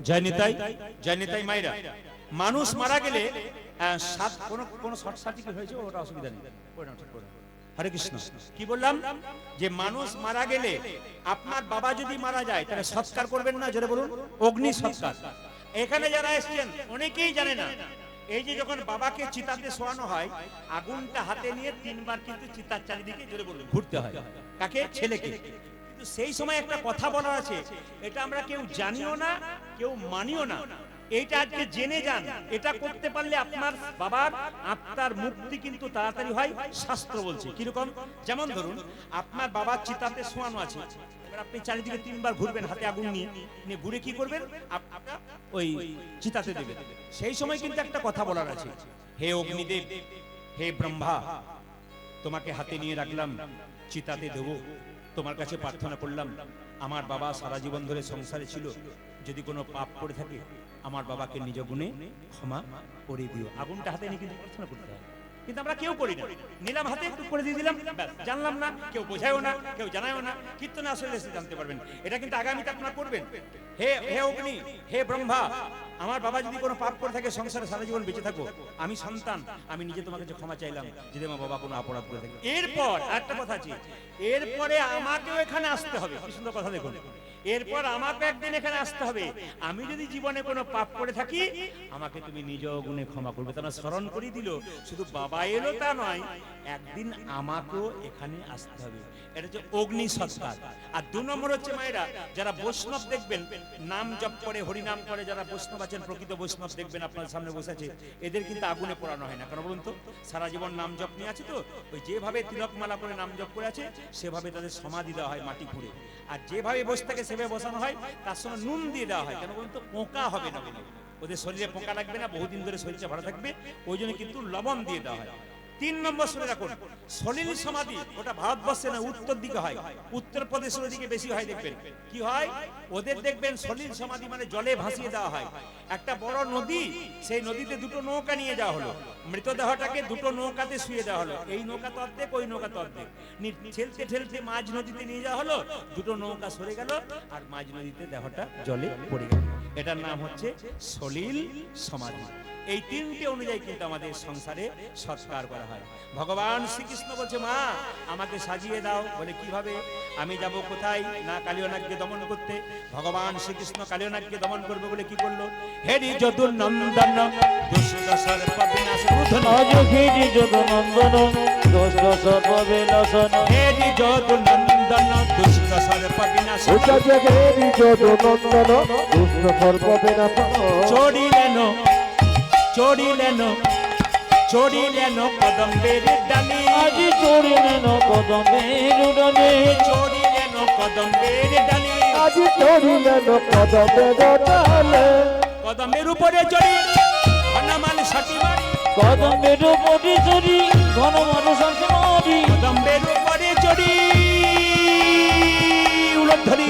জয় নিতাই, জয় নিতাই মায়েরা। মানুষ মারা গেলে কোন শর্ট সার্কিট হয়েছে, ওটা অসুবিধা নেই, হরে কৃষ্ণ। কি বললাম? যে মানুষ মারা গেলে আপনার বাবা যদি মারা যায় তাহলে সৎকার করবেন না, জোরে বলুন, অগ্নি সৎকার। এখানে যারা এসেছেন অনেকেই জানে না, এই যে যখন বাবাকে চিতাতে শোয়ানো হয়, আগুনটা হাতে নিয়ে 3 বার কিন্তু চিতার চারিদিকে, জোরে বলুন, ঘুরতে হয়। কাকে? ছেলেকে। কিন্তু সেই সময় একটা কথা বলা আছে, এটা আমরা কেউ জানিও না, কেউ মানিও না। এইটা আজকে জেনে যান, এটা করতে পারলে আপনার বাবার আত্মার মুক্তি কিন্তু তাড়াতাড়ি হয়, শাস্ত্র বলছে। কিরকম? যেমন ধরুন, আপনার বাবার চিতাতে শোয়ানো আছে, এবার আপনি চারিদিকে 3 বার ঘুরবেন হাতে আগুন নিয়ে, ঘুরে কি করবেন? আপনারা ওই চিতাতে দেবেন। সেই সময় কিন্তু একটা কথা বলার আছে, হে অগ্নিদেব, হে ব্রহ্মা, তোমাকে হাতে নিয়ে রাখলাম, চিতাতে দেব, তোমার কাছে প্রার্থনা করলাম, আমার বাবা সারা জীবন ধরে সংসারে ছিল, যদি কোনো পাপ করে থাকে আমার বাবাকে নিজ গুণে ক্ষমা করে দিও। আগুনটা হাতে নিয়ে কিন্তু প্রার্থনা করতে হয়, কিন্তু আমরা কেউ করি না। নিলাম হাতে, একটু করে দিয়ে দিলাম, জানলাম না, কেউ বোঝায়ও না, কেউ জানায়ও না। কীর্তনে আসলে এসে জানতে পারবেন। এটা কিন্তু আগামীতে আপনারা করবেন। হে হে অগ্নি, হে ব্রহ্মা, আমার বাবা যদি কোনো পাপ করে থাকে, সংসারে সারা জীবন বেঁচে থাকো, আমি সন্তান, আমি নিজে তোমার কাছে ক্ষমা চাইলাম যদি আমার বাবা কোনো অপরাধ করে থাকে। এরপর একটা কথা আছে, এরপরে আমাকেও এখানে আসতে হবে। কি সুন্দর কথা দেখুন, এরপর আমাকে একদিন এখানে আসতে হবে। আমি যদি জীবনে কোনো পাপ করে থাকি, আমাকে তুমি নিজ গুণে ক্ষমা করবে। তারা স্মরণ করে দিল, শুধু বাবা এলো তা নয়, একদিন আমাকেও এখানে আসতে হবে। এটা হচ্ছে অগ্নি সৎকার। আর 2 নম্বর হচ্ছে মায়েরা, যারা বৈষ্ণব দেখবেন, নাম জপ করে, হরিনাম করে, যারা বৈষ্ণব আছেন, প্রকৃত বৈষ্ণব দেখবেন আপনার সামনে বসে আছে, এদের কিন্তু আগুনে পোড়ানো হয় না। কেন বলুন তো? সারা জীবন নাম জপ নিয়ে আছে তো, ওই যেভাবে তিলকমালা করে নাম জপ করে আছে, সেভাবে তাদের সমাধি দেওয়া হয় মাটি খুঁড়ে। আর যেভাবে বসে থাকে সেভাবে বসানো হয়, তার সঙ্গে নুন দিয়ে দেওয়া হয়। কেন বলুন তো? পোকা হবে না বলে, ওদের শরীরে পোকা লাগবে না, বহুদিন ধরে শরীরটা ভালো থাকবে, ওই জন্য কিন্তু লবণ দিয়ে দেওয়া হয়। 3 নম্বর শুনে রাখুন, সলিল সমাধি, ওটা ভারতবর্ষে না, উত্তর দিকে হয়, উত্তরপ্রদেশের দিকে বেশি হয়। দেখবেন কি হয়, ওদের দেখবেন সলিল সমাধি মানে জলে ভাসিয়ে দেওয়া হয়। একটা বড় নদী, সেই নদীতে 2টো নৌকা নিয়ে যাওয়া হলো, মৃতদেহটাকে 2টো নৌকাতে শুয়ে দেওয়া হলো, এই নৌকা তো অর্ধেক, ওই নৌকা তো অর্ধেক, ঠেলতে ঠেলতে মাঝ নদীতে নিয়ে যাওয়া হলো, 2টো নৌকা সরে গেল, আর মাঝ নদীতে দেহটা জলে পড়ে গেল। এটার নাম হচ্ছে সলিল সমাধি। এই 3টে অনুযায়ী কিন্তু আমাদের সংসারে সৎকার করা হয়। ভগবান শ্রীকৃষ্ণ বলছে, মা আমাকে সাজিয়ে দাও। বলে কিভাবে? আমি যাব কোথায়? না কালিয়নাগকে দমন করতে। ভগবান শ্রীকৃষ্ণ কালিয়নাগকে দমন করবে বলে কি করলো? হেরি যদু নন্দন দুষ্ট সর্প বিনাশন, হেরি যদু নন্দন দুষ্ট সর্প বিনাশন, হেরি যদু নন্দন দুষ্ট সর্প বিনাশন, হেরি যদু নন্দন দুষ্ট সর্প বিনাশন। চড়িলেন চড়িলেন চড়িলেন কদম্বের ডালি, আজি চড়িলেন কদম্বের ডালি, চড়িলেন কদম্বের ডালি, আজি চড়িলেন কদম্বের ডালি। কদম্বের উপরে চড়ি ঘনমাল সাটি মারি, কদম্বের উপরে চড়ি ঘনমাল সাটি মারি, কদম্বের উপরে চড়ি উলট ধরি।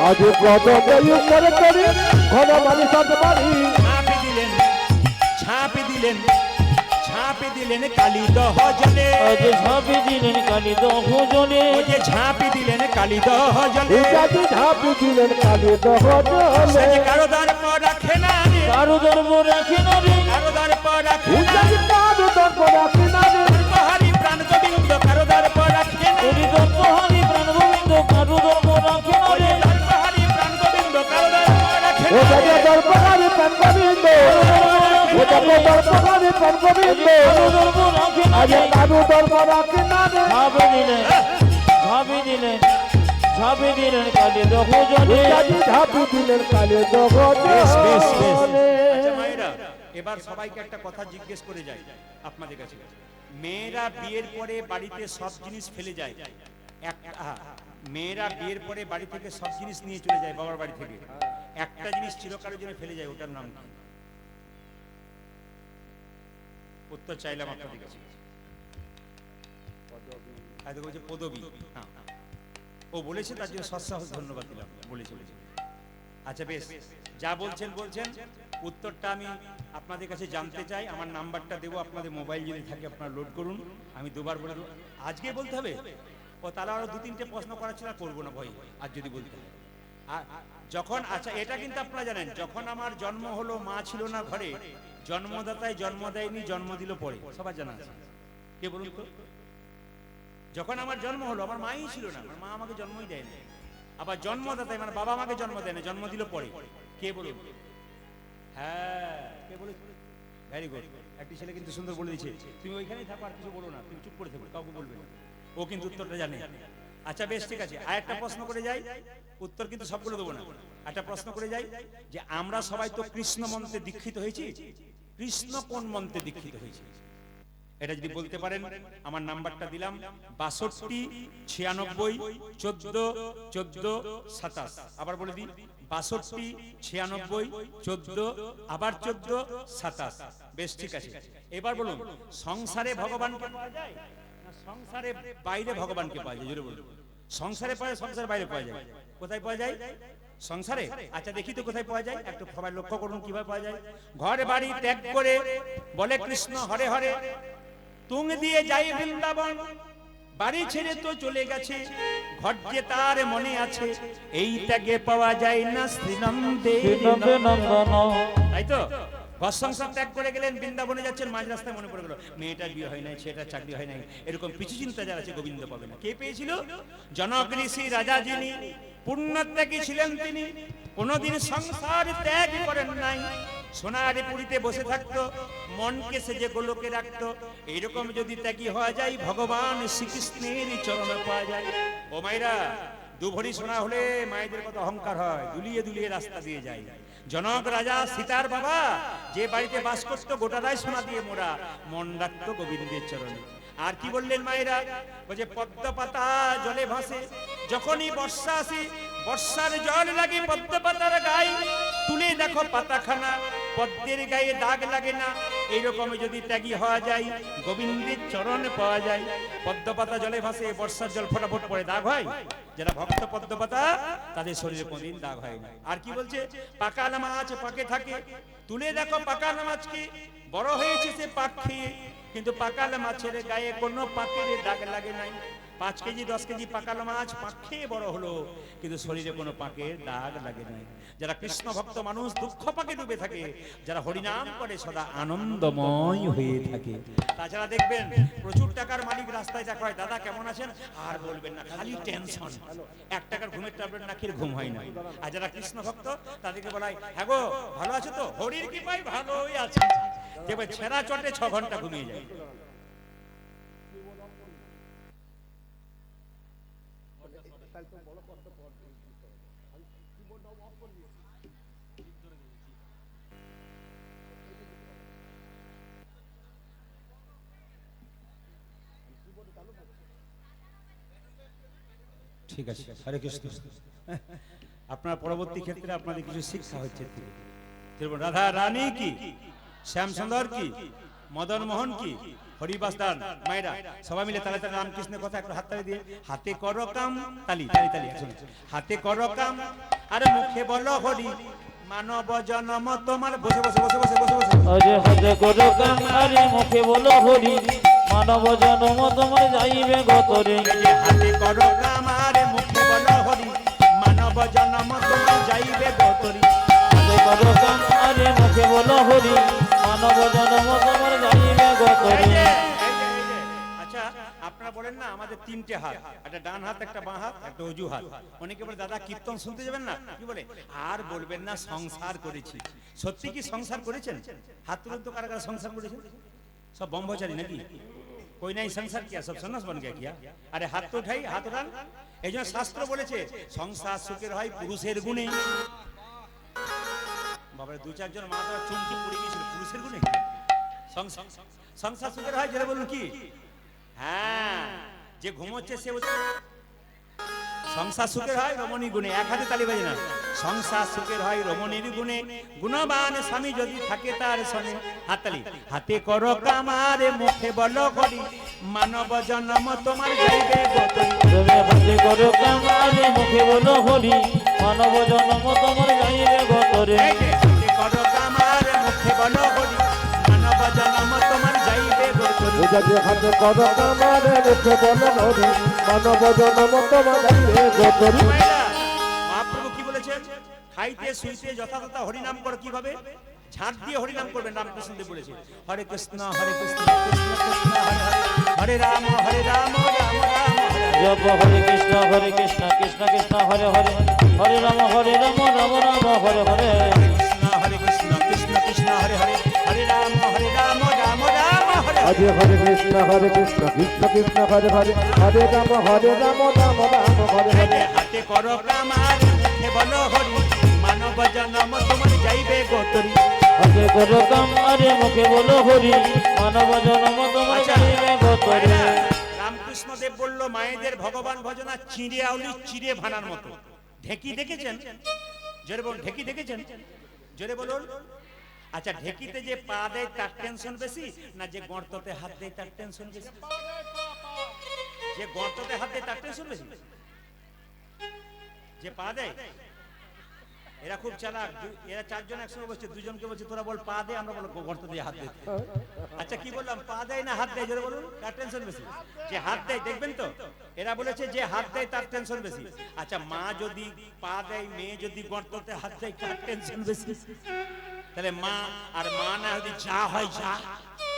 আজি কদম্বের উপরে চড়ি ঘনমাল সাটি মারি। ঝাঁপি দিলেন ঝাঁপি দিলেন ঝাঁপি দিলেন কালী দহ জলে, আজ ঝাঁপি দিলেন কালী দহ জলে, ওই যে ঝাঁপি দিলেন কালী দহ জলে, আজি ঝাঁপি দিলেন কালী দহ জলে। কারো দর্প রাখে না রে, কারো ধর্ম রাখে না রে, কারো দর্প রাখে না, কারো ধর্ম রাখে না রে, হরি প্রাণ গোবিন্দ কারো দর্প রাখে না, হরি ধর্ম হরি প্রাণ গোবিন্দ কারো ধর্ম রাখে না রে, হরি প্রাণ গোবিন্দ কারো দর্প রাখে ও না, দাদা ধর্ম হরি প্রাণ গোবিন্দ, ও দাদা ধর্ম হরি প্রাণ গোবিন্দ কারো ধর্ম রাখে না রে, কারো ধর্ম রাখে না রে। ঝাঁপি দিলেন ঝাঁপি দিলেন ঝাঁপি দিলেন কালী দহ জলে, ঝাঁপি দিলেন কালী দহ জলে। আচ্ছা মায়েরা, এবার সবাইকে একটা কথা জিজ্ঞেস করে যাই আপনাদের কাছে। মেয়েরা বিয়ের পরে বাড়িতে সব জিনিস ফেলে যায়, মেয়েরা বিয়ের পরে বাড়ি থেকে সব জিনিস নিয়ে চলে যায় বাবার বাড়ি থেকে, একটা জিনিস চিরকালের জন্য ফেলে যায়, ওটার নাম কি? উত্তর চাইলাম আপনাদের কাছে। পদবী। ও বলেছে, তার জন্য সৎসাহস ধন্যবাদ দিলাম। বলেছে। আচ্ছা বেশ, যা বলছেন বলছেন, উত্তরটা আমি আপনাদের কাছে জানতে চাই। আমার নাম্বারটা দেবো, আপনাদের মোবাইল যদি থাকে আপনারা লোড করুন, আমি দুবার বলে দেবো। আজকে বলতে হবে? ও তাহলে আরো 2-3টে প্রশ্ন করা ছিল, করবো না ভয়, আর যদি বলতে হয়। আর যখন, আচ্ছা এটা কিন্তু আপনারা জানেন, যখন আমার জন্ম হলো মা ছিল না ঘরে, জন্মদাতায় জন্ম দেয়নি, জন্ম দিল পরে, সবার জানা আছে। কে বলুন তো? যখন আমার জন্ম হলো আমার মাই ছিল না, আমার মা আমাকে জন্মই দেয়নি। আবার জন্মদাতায় মানে বাবা আমাকে জন্ম দেয় না, জন্ম দিল পরে। কে বলুন? হ্যাঁ, কে বলে? Very good. একটি ছেলে কিন্তু সুন্দর বলে দিয়েছে, তুমি ওইখানেই থাকো, আর কিছু বলো না, তুমি চুপ করে থাকো, কাউকে বলবে না। ও কিন্তু উত্তরটা জানে। আচ্ছা বেশ, ঠিক আছে। আর একটা প্রশ্ন করে যাই, উত্তর কিন্তু সবগুলো দেবো না। একটা প্রশ্ন করে যাই, যে আমরা সবাই তো কৃষ্ণ মন্ত্রে দীক্ষিত হয়েছি, কৃষ্ণ কোন মন্ত্রে দীক্ষিত হয়েছি? এটা যদি বলতে পারেন, আমার নাম্বারটা দিলাম 62 96 14 14 27। আবার বলে দিই, 62 96 14 আবার 14 27। বেশ, ঠিক আছে। এবার বলুন, সংসারে ভগবানকে পাওয়া যায় না সংসারে বাইরে ভগবানকে পাওয়া যায়? জোরে বলুন। সংসারে পাওয়া যায়, সংসারের বাইরে পাওয়া যায়? কোথায় পাওয়া যায়? সংসারে। আচ্ছা দেখি তো কোথায় পাওয়া যায়, একটু সবাই লক্ষ্য করুন কিভাবে পাওয়া যায়। ঘর বাড়ি ত্যাগ করে বলে কৃষ্ণ হরে হরে, তুং দিয়ে যাই বৃন্দাবন, বাড়ি ছেড়ে তো চলে গেছে, ঘর যে তার মনে আছে, এই ত্যাগে পাওয়া যায় না শ্রীনন্দে নন্দন। তাই তো? ঘর সংসার ত্যাগ করে গেলেন, বৃন্দাবনে যাচ্ছেন, মাঝ রাস্তায় মনে পড়ে গেল মেয়েটার বিয়ে হয় নাই, ছেলেটার চাকরি হয় নাই, এরকম পিছু চিন্তা যারা আছে গোবিন্দ পাবে না। কে পেয়েছিল? জনক ঋষি রাজা, যিনি পুণ্যত্যাগী ছিলেন, তিনি কোনদিন সংসার ত্যাগ করেন নাই, সোনার পুরীতে বসে থাকতো, মনকে সেজে গোলকে রাখতো। এইরকম যদি ত্যাগী হওয়া যায়, ভগবান শ্রীকৃষ্ণের চরণে পাওয়া যায়। ও মায়েরা, দুভরি সোনা হলে মায়েদের কত অহংকার হয়, দুলিয়ে দুলিয়ে রাস্তা দিয়ে যায়। জনক রাজা সীতার বাবা যে বাড়িতে বাস করতো, গোটাটাই সোনা দিয়ে মোড়া, মন রাখতো গোবিন্দের চরণে। আর কি বললেন মায়েরা? বলছে পদ্ম পাতা জলে ভাসে, যখনই বর্ষা আসে, বর্ষার জল লাগে পদ্ম পাতার গায়ে, তুলে দেখো পাতাখানা, পদ্মের গায়ে দাগ লাগে না। এইরকম যদি ত্যাগী হওয়া যায়, গোবিন্দের চরণে পাওয়া যায়। পদ্ম পাতা জলে ভাসে, বর্ষার জল ফটাফট পড়ে, দাগ হয়? যারা ভক্ত পদ্ম পাতা, তাদের শরীরে কোনদিন দাগ হয় না। আর কি বলছে? পাকা মাছ পাকে থাকে, তুলে দেখো পাকা মাছকে, বড় হয়েছে সে পাক খেয়ে, কিন্তু পাকাল মাছের গায়ে কোনো পাকের দাগ লাগে নাই। 5 কেজি 10 কেজি পাকাল মাছ পাক খেয়ে বড় হলো, কিন্তু শরীরে কোনো পাকের দাগ লাগে নাই। যারা কৃষ্ণ ভক্ত মানুষ দুঃখ পাকে ডুবে থাকে, যারা হরিনাম করে সদা আনন্দময় হয়ে থাকে। তাছাড়া দেখবেন প্রচুর টাকার মালিক রাস্তায় দেখা হয়, দাদা কেমন আছেন? আর বলবেন না, খালি টেনশন, 1 টাকার ঘুমের ট্যাবলেট না খেলে ঘুম হয় না। আর যারা কৃষ্ণ ভক্ত তাদেরকে বলা হয়, হ্যাঁ গো ভালো আছো তো? হরির কৃপায় ভালোই আছে। দেখবে ছেঁড়া চটে 6 ঘন্টা ঘুমিয়ে যায়। ঠিক আছে, হরে কৃষ্ণ। আপনার পরবর্তী ক্ষেত্রে আপনাদের কিছু শিক্ষা হচ্ছে। রাধা রানী কি, শ্যাম সুন্দর কি, মদন মোহন কি, হরিবাস দান। মায়েরা সবাই মিলে তালে তালে রামকৃষ্ণের কথা একটু হাত তালি দিয়ে, হাতে করো কাম, তালি তালি তালি, হাতে করো কাম আর মুখে বলো হরি, মানব জনম তোমার। বসে বসে বসে বসে বসে বসে আরে হাতে করো কাম আরে মুখে বলো হরি, মানব জনম তোমার যাইবে গতরে। হাতে করো কাম আর মুখে বলো হরি, মানব জনম তোমার যাইবে গতরে। হাতে করো কাম আরে মুখে বলো হরি, মানব জনম তোমার যাইবে গতরে। আচ্ছা আপনারা বলেন না, আমাদের 3টে হাত, একটা ডান হাত, একটা বাঁ হাত, একটা অজু হাত। অনেকে বলে দাদা কীর্তন শুনতে যাবেন না, কি বলে? আর বলবেন না সংসার করেছি। সত্যি কি সংসার করেছেন? হাত তুলুন তো, কারা কারা সংসার করেছেন? সব ব্রহ্মচারী নাকি? कोई नहीं संसार किया, सब सन्यास बन गया किया। अरे हाथ तो उठाई, हाथ उठान। এই জন্য শাস্ত্র বলেছে সংসার সুখের হয় পুরুষের গুণে। বাবা 2-4 জন মাথা চুমকি পড়ে গিয়েছিল, পুরুষের গুণে সংসার সুখের হয়। যারা বলুন কি, হ্যাঁ যে ঘুমোচ্ছে সে সংসার সুখের হয় রমণী গুণে। এক হাতে তালি বাজে না। সংসার সুখের হয় রমণীর গুণে, গুণবান স্বামী যদি থাকে তার সনে। হাততালি। হাতে করো কামারে মুখে বলো হরি, মানব জন্ম তোমার যাইবে গতরি। তুমি হাতে করো কামারে মুখে বলো হরি, মানব জন্ম তোমার যাইবে গতরে। এই যে হাতে করো কামারে মুখে বলো হরি, মানব জন্ম তোমার যাইবে গতরি। যদি হাতে করো কামারে মুখে বলো হরি, মানব জন্ম তোমার যাইবে গতরে। মায়েরা, মহাপ্রভু কি বলেছেন? খাইতে শুইতে যথাযথ হরিনাম করো। কিভাবে? ঝাঁট দিয়ে হরিনাম করবেন। রামকৃষ্ণ দেব বলেছে, হরে কৃষ্ণ কৃষ্ণ কৃষ্ণ হরে হরে, হরে রাম রাম রাম হরে হরে। জপ হরে কৃষ্ণ কৃষ্ণ কৃষ্ণ হরে হরে, হরে রাম রাম রাম হরে হরে। হরে কৃষ্ণ কৃষ্ণ কৃষ্ণ হরে হরে, হরে রাম রাম রাম হরে হরে। হরে হরে কৃষ্ণ কৃষ্ণ কৃষ্ণ হরে হরে, হরে রাম রাম রাম হরে হরে। হাতে করো কামার মুখে বলো হরি, মানব জন্ম তোমার যাইবে গতরি। হাতে করো কামারে মুখে বলো হরি, মানব জন্ম তোমার যাইবে গতরে। রামকৃষ্ণ দেব বলল, মায়েদের ভগবান ভজনা চিড়ে আউলি চিড়ে ভানার মতো। ঢেকি দেখেছেন? জোরে বলুন, ঢেকি দেখেছেন? জোরে বলুন। আচ্ছা, ঢেকিতে যে পা দেয় তার টেনশন বেশি, না যে গর্ততে হাত দেয় তার টেনশন বেশি? যে গর্ততে হাত দেয় তার টেনশন বেশি। যে পা দেয় এরা খুব চালাক। এরা চারজন একসঙ্গে বসছে, দুজনকে বলছে তোরা বল পা দে, আমরা বলো গর্ত দিয়ে হাত দে। আচ্ছা, কি বললাম? পা দেয় না হাত দেয়? জোরে বলুন, কার টেনশন বেশি? যে হাত দেয়। দেখবেন তো, এরা বলেছে যে হাত দেয় তার টেনশন বেশি। আচ্ছা, মা যদি পা দেয়, মেয়ে যদি গর্ততে হাত দেয়, কার টেনশন বেশি? তাহলে মা আর মা না যদি যা হয় যা,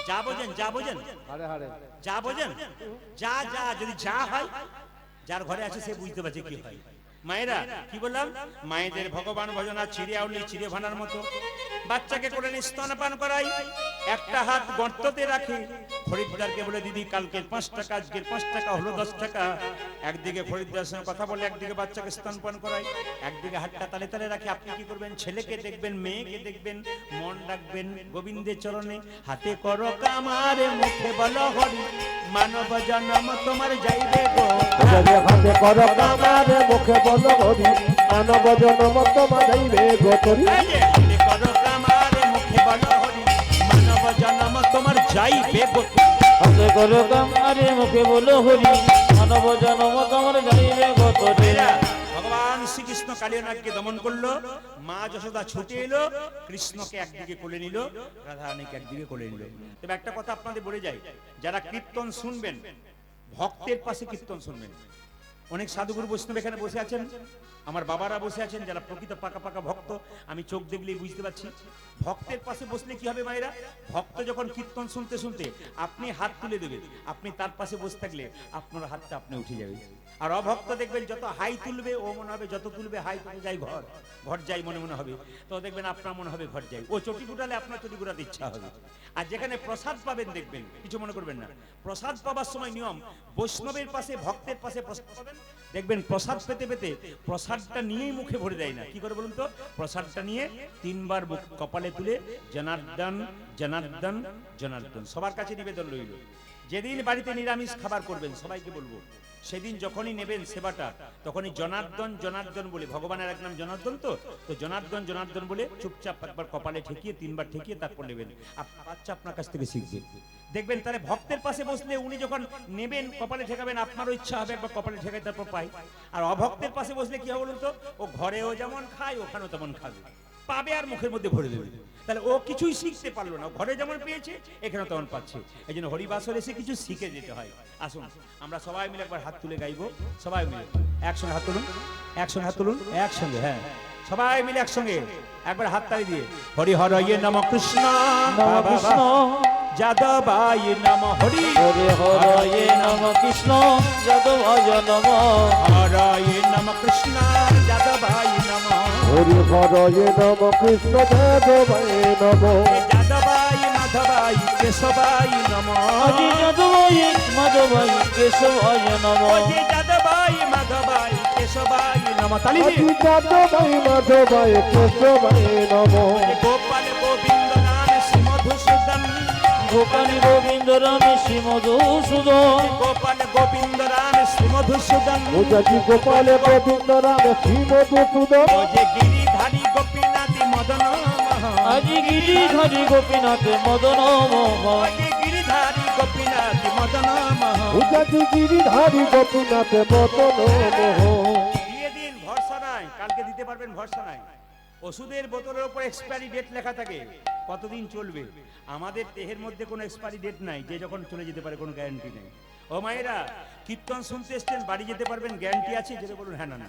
যা বোঝেন, যা বোঝেন, যা বোঝেন, যা যা যদি যা হয়, যার ঘরে আছে সে বুঝতে পারছে কি হয়। মায়েরা, কি বললাম? মায়েদের ভগবান ভজনা চিড়ে আউলি চিড়ে ভানার মতো। বাচ্চাকে করে স্তনপান করাই, একটা হাত গর্ততে রাখে। খরিদ্দারকে বলে, দিদি কালকের 5 টাকা, আজকের 5 টাকা হলো 10 টাকা। একদিকে খরিদ্দারের সঙ্গে কথা বলে, একদিকে বাচ্চাকে স্তনপান করাই, একদিকে হাতটা তালে তালে রাখে। আপনি কি করবেন? ছেলেকে দেখবেন, মেয়েকে দেখবেন, মন রাখবেন গোবিন্দের চরণে। হাতে করো কামারে মুখে বলো হরি, মানব জন্ম তোমার যাইবে গো। হাতে করো কামারে মুখে বলো হরি, মানব জন্ম তোমার যাইবে গতরে। হাতে করো কামারে মুখে বলো হরি, মানব জন্ম তোমার যাইবে গো। হাতে করো কামারে মুখে বলো হরি, মানব জন্ম তোমার যাইবে গতরে। ভগবান শ্রীকৃষ্ণ কালিয়ানাথকে দমন করলো, মা যশোদা ছুটে এলো, কৃষ্ণকে একদিকে কোলে নিল, রাধারানীকে একদিকে কোলে নিল। তবে একটা কথা আপনাদের বলে যাই, যারা কীর্তন শুনবেন, ভক্তের পাশে কীর্তন শুনবেন। অনেক সাধুগুরু বৈষ্ণব এখানে বসে আছেন, আমার বাবারা বসে আছেন, যারা প্রকৃত পাকা পাকা ভক্ত। আমি চোখ দেখলেই বুঝতে পারছি। ভক্তের পাশে বসলে কি হবে মায়েরা? ভক্ত যখন কীর্তন শুনতে শুনতে আপনি হাত তুলে দেবেন, আপনি তার পাশে বসে থাকলে আপনার হাতটা আপনি উঠে যাবে। আর অভক্ত দেখবেন যত হাই তুলবে ও মনে হবে, যত তুলবে হাই তুলে যাই ঘর, ঘর যাই মনে মনে হবে। তো দেখবেন আপনার মনে হবে ঘর যাই। ও চটি গুটালে আপনার চটি গুটাতে ইচ্ছা হবে। আর যেখানে প্রসাদ পাবেন, দেখবেন, কিছু মনে করবেন না, প্রসাদ পাবার সময় নিয়ম, বৈষ্ণবের পাশে ভক্তের পাশে প্রসাদ পাবেন, দেখবেন প্রসাদ পেতে পেতে প্রসাদটা নিয়েই মুখে ভরে দেয় না। কি করে বলুন তো? প্রসাদটা নিয়ে 3 বার কপালে তুলে জনার্দন জনার্দন জনার্দন সবার কাছে নিবেদন রইল। যেদিন বাড়িতে নিরামিষ খাবার করবেন, সবাইকে বলবো, সেদিন যখনই নেবেন সেবাটা, তখনই জনার্দন জনার্দন বলে, ভগবানের এক নাম জনার্দন, তো জনার্দন জনার্দন বলে চুপচাপ একবার কপালে ঠেকিয়ে 3 বার ঠেকিয়ে তারপর নেবেন। বাচ্চা আপনার কাছ থেকে শিখবে। দেখবেন তাহলে ভক্তের পাশে বসলে উনি যখন নেবেন, কপালে ঠেকাবেন, আপনারও ইচ্ছা হবে একবার কপালে ঠেকাই তারপর পাই। আর অভক্তের পাশে বসলে কি হবে বলুন তো? ও ঘরেও যেমন খায়, ওখানেও তেমন খাবে, পাবে আর মুখের মধ্যে ভরে দেবে। তাহলে ও কিছুই শিখতে পারলো না, ঘরে যেমন পেয়েছে এখানে তেমন পাচ্ছে। এই জন্য হরিবাসর এসে কিছু শিখে যেতে হয়। আসুন আমরা সবাই মিলে একবার হাত তুলে গাইবো, সবাই মিলে একসঙ্গে হাত তুলুন, একসঙ্গে হাত তুলুন, একসঙ্গে, হ্যাঁ সবাই মিলে একসঙ্গে একবার হাত তালি দিয়ে, হরি হরয়ে নম কৃষ্ণ কৃষ্ণ যাদবায় নম হরি, হরি হরয়ে নম কৃষ্ণ যাদবায় নম, হরয়ে নম কৃষ্ণ যাদবায় নম, হরি হরয়ে নম কৃষ্ণ যাদবায় নম, যাদবায় মাধবায় কেশবায় নম, হরি যাদবায় মাধবায় কেশবায় নম, হরি যাদবায় মাধবায় কেশবায় নম। তালি হরি যাদবায় মাধবায় কেশবায় নম, গোপাল গোবিন্দ নাম শ্রী মধুসূদন, গোপালী গোবিন্দ রাম শ্রী মধুসূদন গোপাল গোবিন্দ রাম শ্রী মধুসূদন ওজাজি গোপাল গোবিন্দ রাম শ্রী মধুসূদন ও যে গিরিধারী গোপীনাথ মদন মোহন আজি গিরিধারী গোপীনাথ মদন মোহন ও যে গিরিধারী গোপীনাথ মদন মোহন ওজাজি গিরিধারী গোপীনাথ মদন মোহন দিয়ে দিন, ভরসা নাই, কালকে দিতে পারবেন ভরসা নাই। ওষুধের বোতলের উপর এক্সপায়ারি ডেট লেখা থাকে, কতদিন চলবে। আমাদের দেহের মধ্যে কোনো এক্সপায়ারি ডেট নাই, যে যখন চলে যেতে পারে কোনো গ্যারান্টি নেই। ও মায়েরা, কীর্তন শুনতে এসছেন, বাড়ি যেতে পারবেন, গ্যারান্টি আছে? যেটা বলুন হ্যাঁ না না।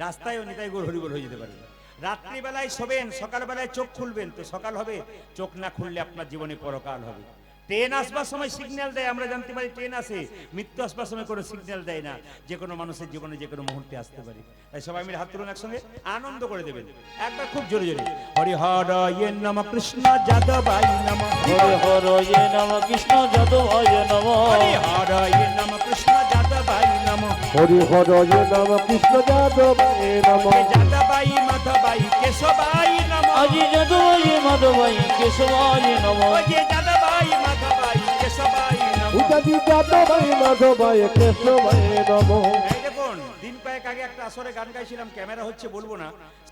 রাস্তায়ও নিতাই গোর হরিবল হয়ে যেতে পারবে। রাত্রিবেলায় শোবেন, সকালবেলায় চোখ খুলবেন, তো সকাল হবে। চোখ না খুললে আপনার জীবনে পরকাল হবে। ট্রেন আসবার সময় সিগন্যাল দেয়, আমরা জানতে পারি ট্রেন আসে। মৃত্যু আসবার সময় কোনো সিগন্যাল দেয় না, যে কোনো মানুষের জীবনে যে কোনো মুহূর্তে আসতে পারে। তাই সবাই মিলে হাত তুলুন, একসঙ্গে আনন্দ করে দেবেন একবার খুব জোরে জোরে। হরি হরয়ে নম কৃষ্ণ যাদবাই নম, হরে হরয়ে নম কৃষ্ণ যাদবায় নম, হরি হরয়ে নম কৃষ্ণ যাদবাই নম, হরি হরয়ে নম কৃষ্ণ যাদবায় নম, যাদবাই মাধবাই কেশবাই নম, আজি যাদবায় মাধবায় কেশবায় নম, যে যাদবাই মাধবাই কেশবাই নম। উজাজি যাদবায় মাধবায় কেশবায় নম। এই দেখুন, দিন কয়েক আগে একটা আসরে গান গাইছিলাম, ক্যামেরা হচ্ছে বলবো না।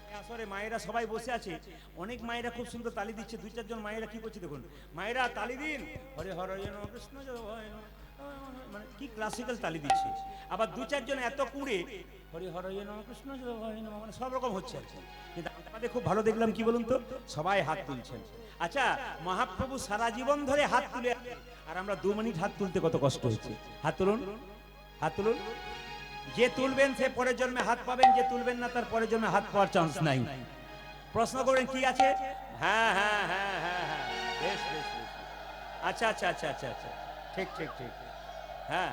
সেই আসরে মায়েরা সবাই বসে আছে, অনেক মায়েরা খুব সুন্দর তালি দিচ্ছে। দুই চারজন মায়েরা কি করছে দেখুন, মায়েরা তালি দিন, হরে হরয়ে নম কৃষ্ণ যাদবায় নম, মানে কি ক্লাসিক্যাল তালি দিচ্ছে। আবার দু চারজন এত কুড়ে হরি হরয়ে নম কৃষ্ণ যাদবায় নম, মানে সব রকম হচ্ছে আর কি। কিন্তু আমাদের খুব ভালো দেখলাম কি বলুন তো, সবাই হাত তুলছেন। আচ্ছা, মহাপ্রভু সারা জীবন ধরে হাত তুলে, আর আমরা 2 মিনিট হাত তুলতে কত কষ্ট হচ্ছে। হাত তুলুন, হাত তুলুন। যে তুলবেন সে পরের জন্মে হাত পাবেন, যে তুলবেন না তার পরের জন্মে হাত পাওয়ার চান্স নাই। প্রশ্ন করেন কি আছে? হ্যাঁ হ্যাঁ হ্যাঁ হ্যাঁ হ্যাঁ, বেশ বেশ বেশ, আচ্ছা আচ্ছা আচ্ছা আচ্ছা আচ্ছা, ঠিক ঠিক ঠিক, হ্যাঁ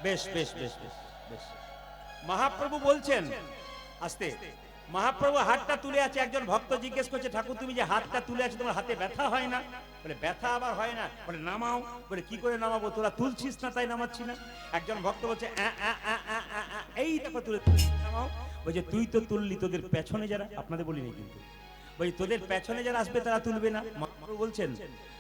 বেশ বেশ বেশ বেশ বেশ। মহাপ্রভু বলছেন, আস্তে, মহাপ্রভু হাতটা তুলে আছে। একজন ভক্ত জিজ্ঞেস করছে, ঠাকুর তুমি যে হাতটা তুলে আছে, তোমার হাতে ব্যথা হয় না? বলে ব্যথা আবার হয় না। বলে নামাও। বলে কি করে নামাবো, তোরা তুলছিস না তাই নামাচ্ছি না। একজন ভক্ত বলছে এই দেখো তুলে নামাও। বলছে তুই তো তুললি, তোদের পেছনে যারা, আপনাদের বলিনি কিন্তু, বলছি তোদের পেছনে যারা আসবে তারা তুলবে না। মহাপ্রভু বলছেন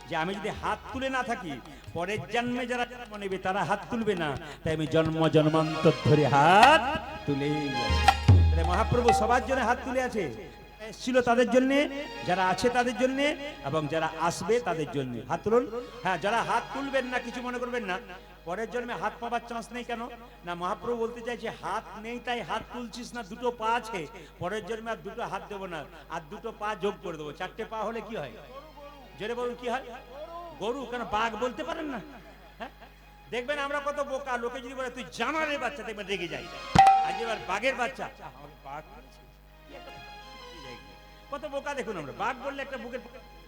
যে আমি যদি হাত তুলে না থাকি, পরের জন্মে যারা জন্ম নেবে তারা হাত তুলবে না, তাই আমি জন্ম জন্মান্তর ধরে হাত তুলে। মহাপ্রভু সবার জন্য হাত তুলে আছে, ছিল তাদের জন্য, যারা আছে তাদের জন্য, এবং যারা আসবে তাদের জন্য। হাত তুলুন। হ্যাঁ, যারা হাত তুলবেন না কিছু মনে করবেন না, পরের জন্মে হাত পাবার চান্স নেই। কেন না, মহাপ্রভু বলতে চাইছে হাত নেই তাই হাত তুলছিস না, 2টো পা আছে, পরের জন্মে আর 2টো হাত দেবো না, আর 2টো পা যোগ করে দেবো। 4টে পা হলে কি হয়, জোরে বলুন কি হয়? গরু। কেন বাঘ বলতে পারেন না? হ্যাঁ, দেখবেন আমরা কত বোকা, লোকে যদি বলে তুই জানোয়ারের বাচ্চা, দেখবেন রেগে যায়। আজ এবার বাঘের বাচ্চা, বাঘ কত বোকা দেখুন আমরা। বাঘ বললে একটা বুকের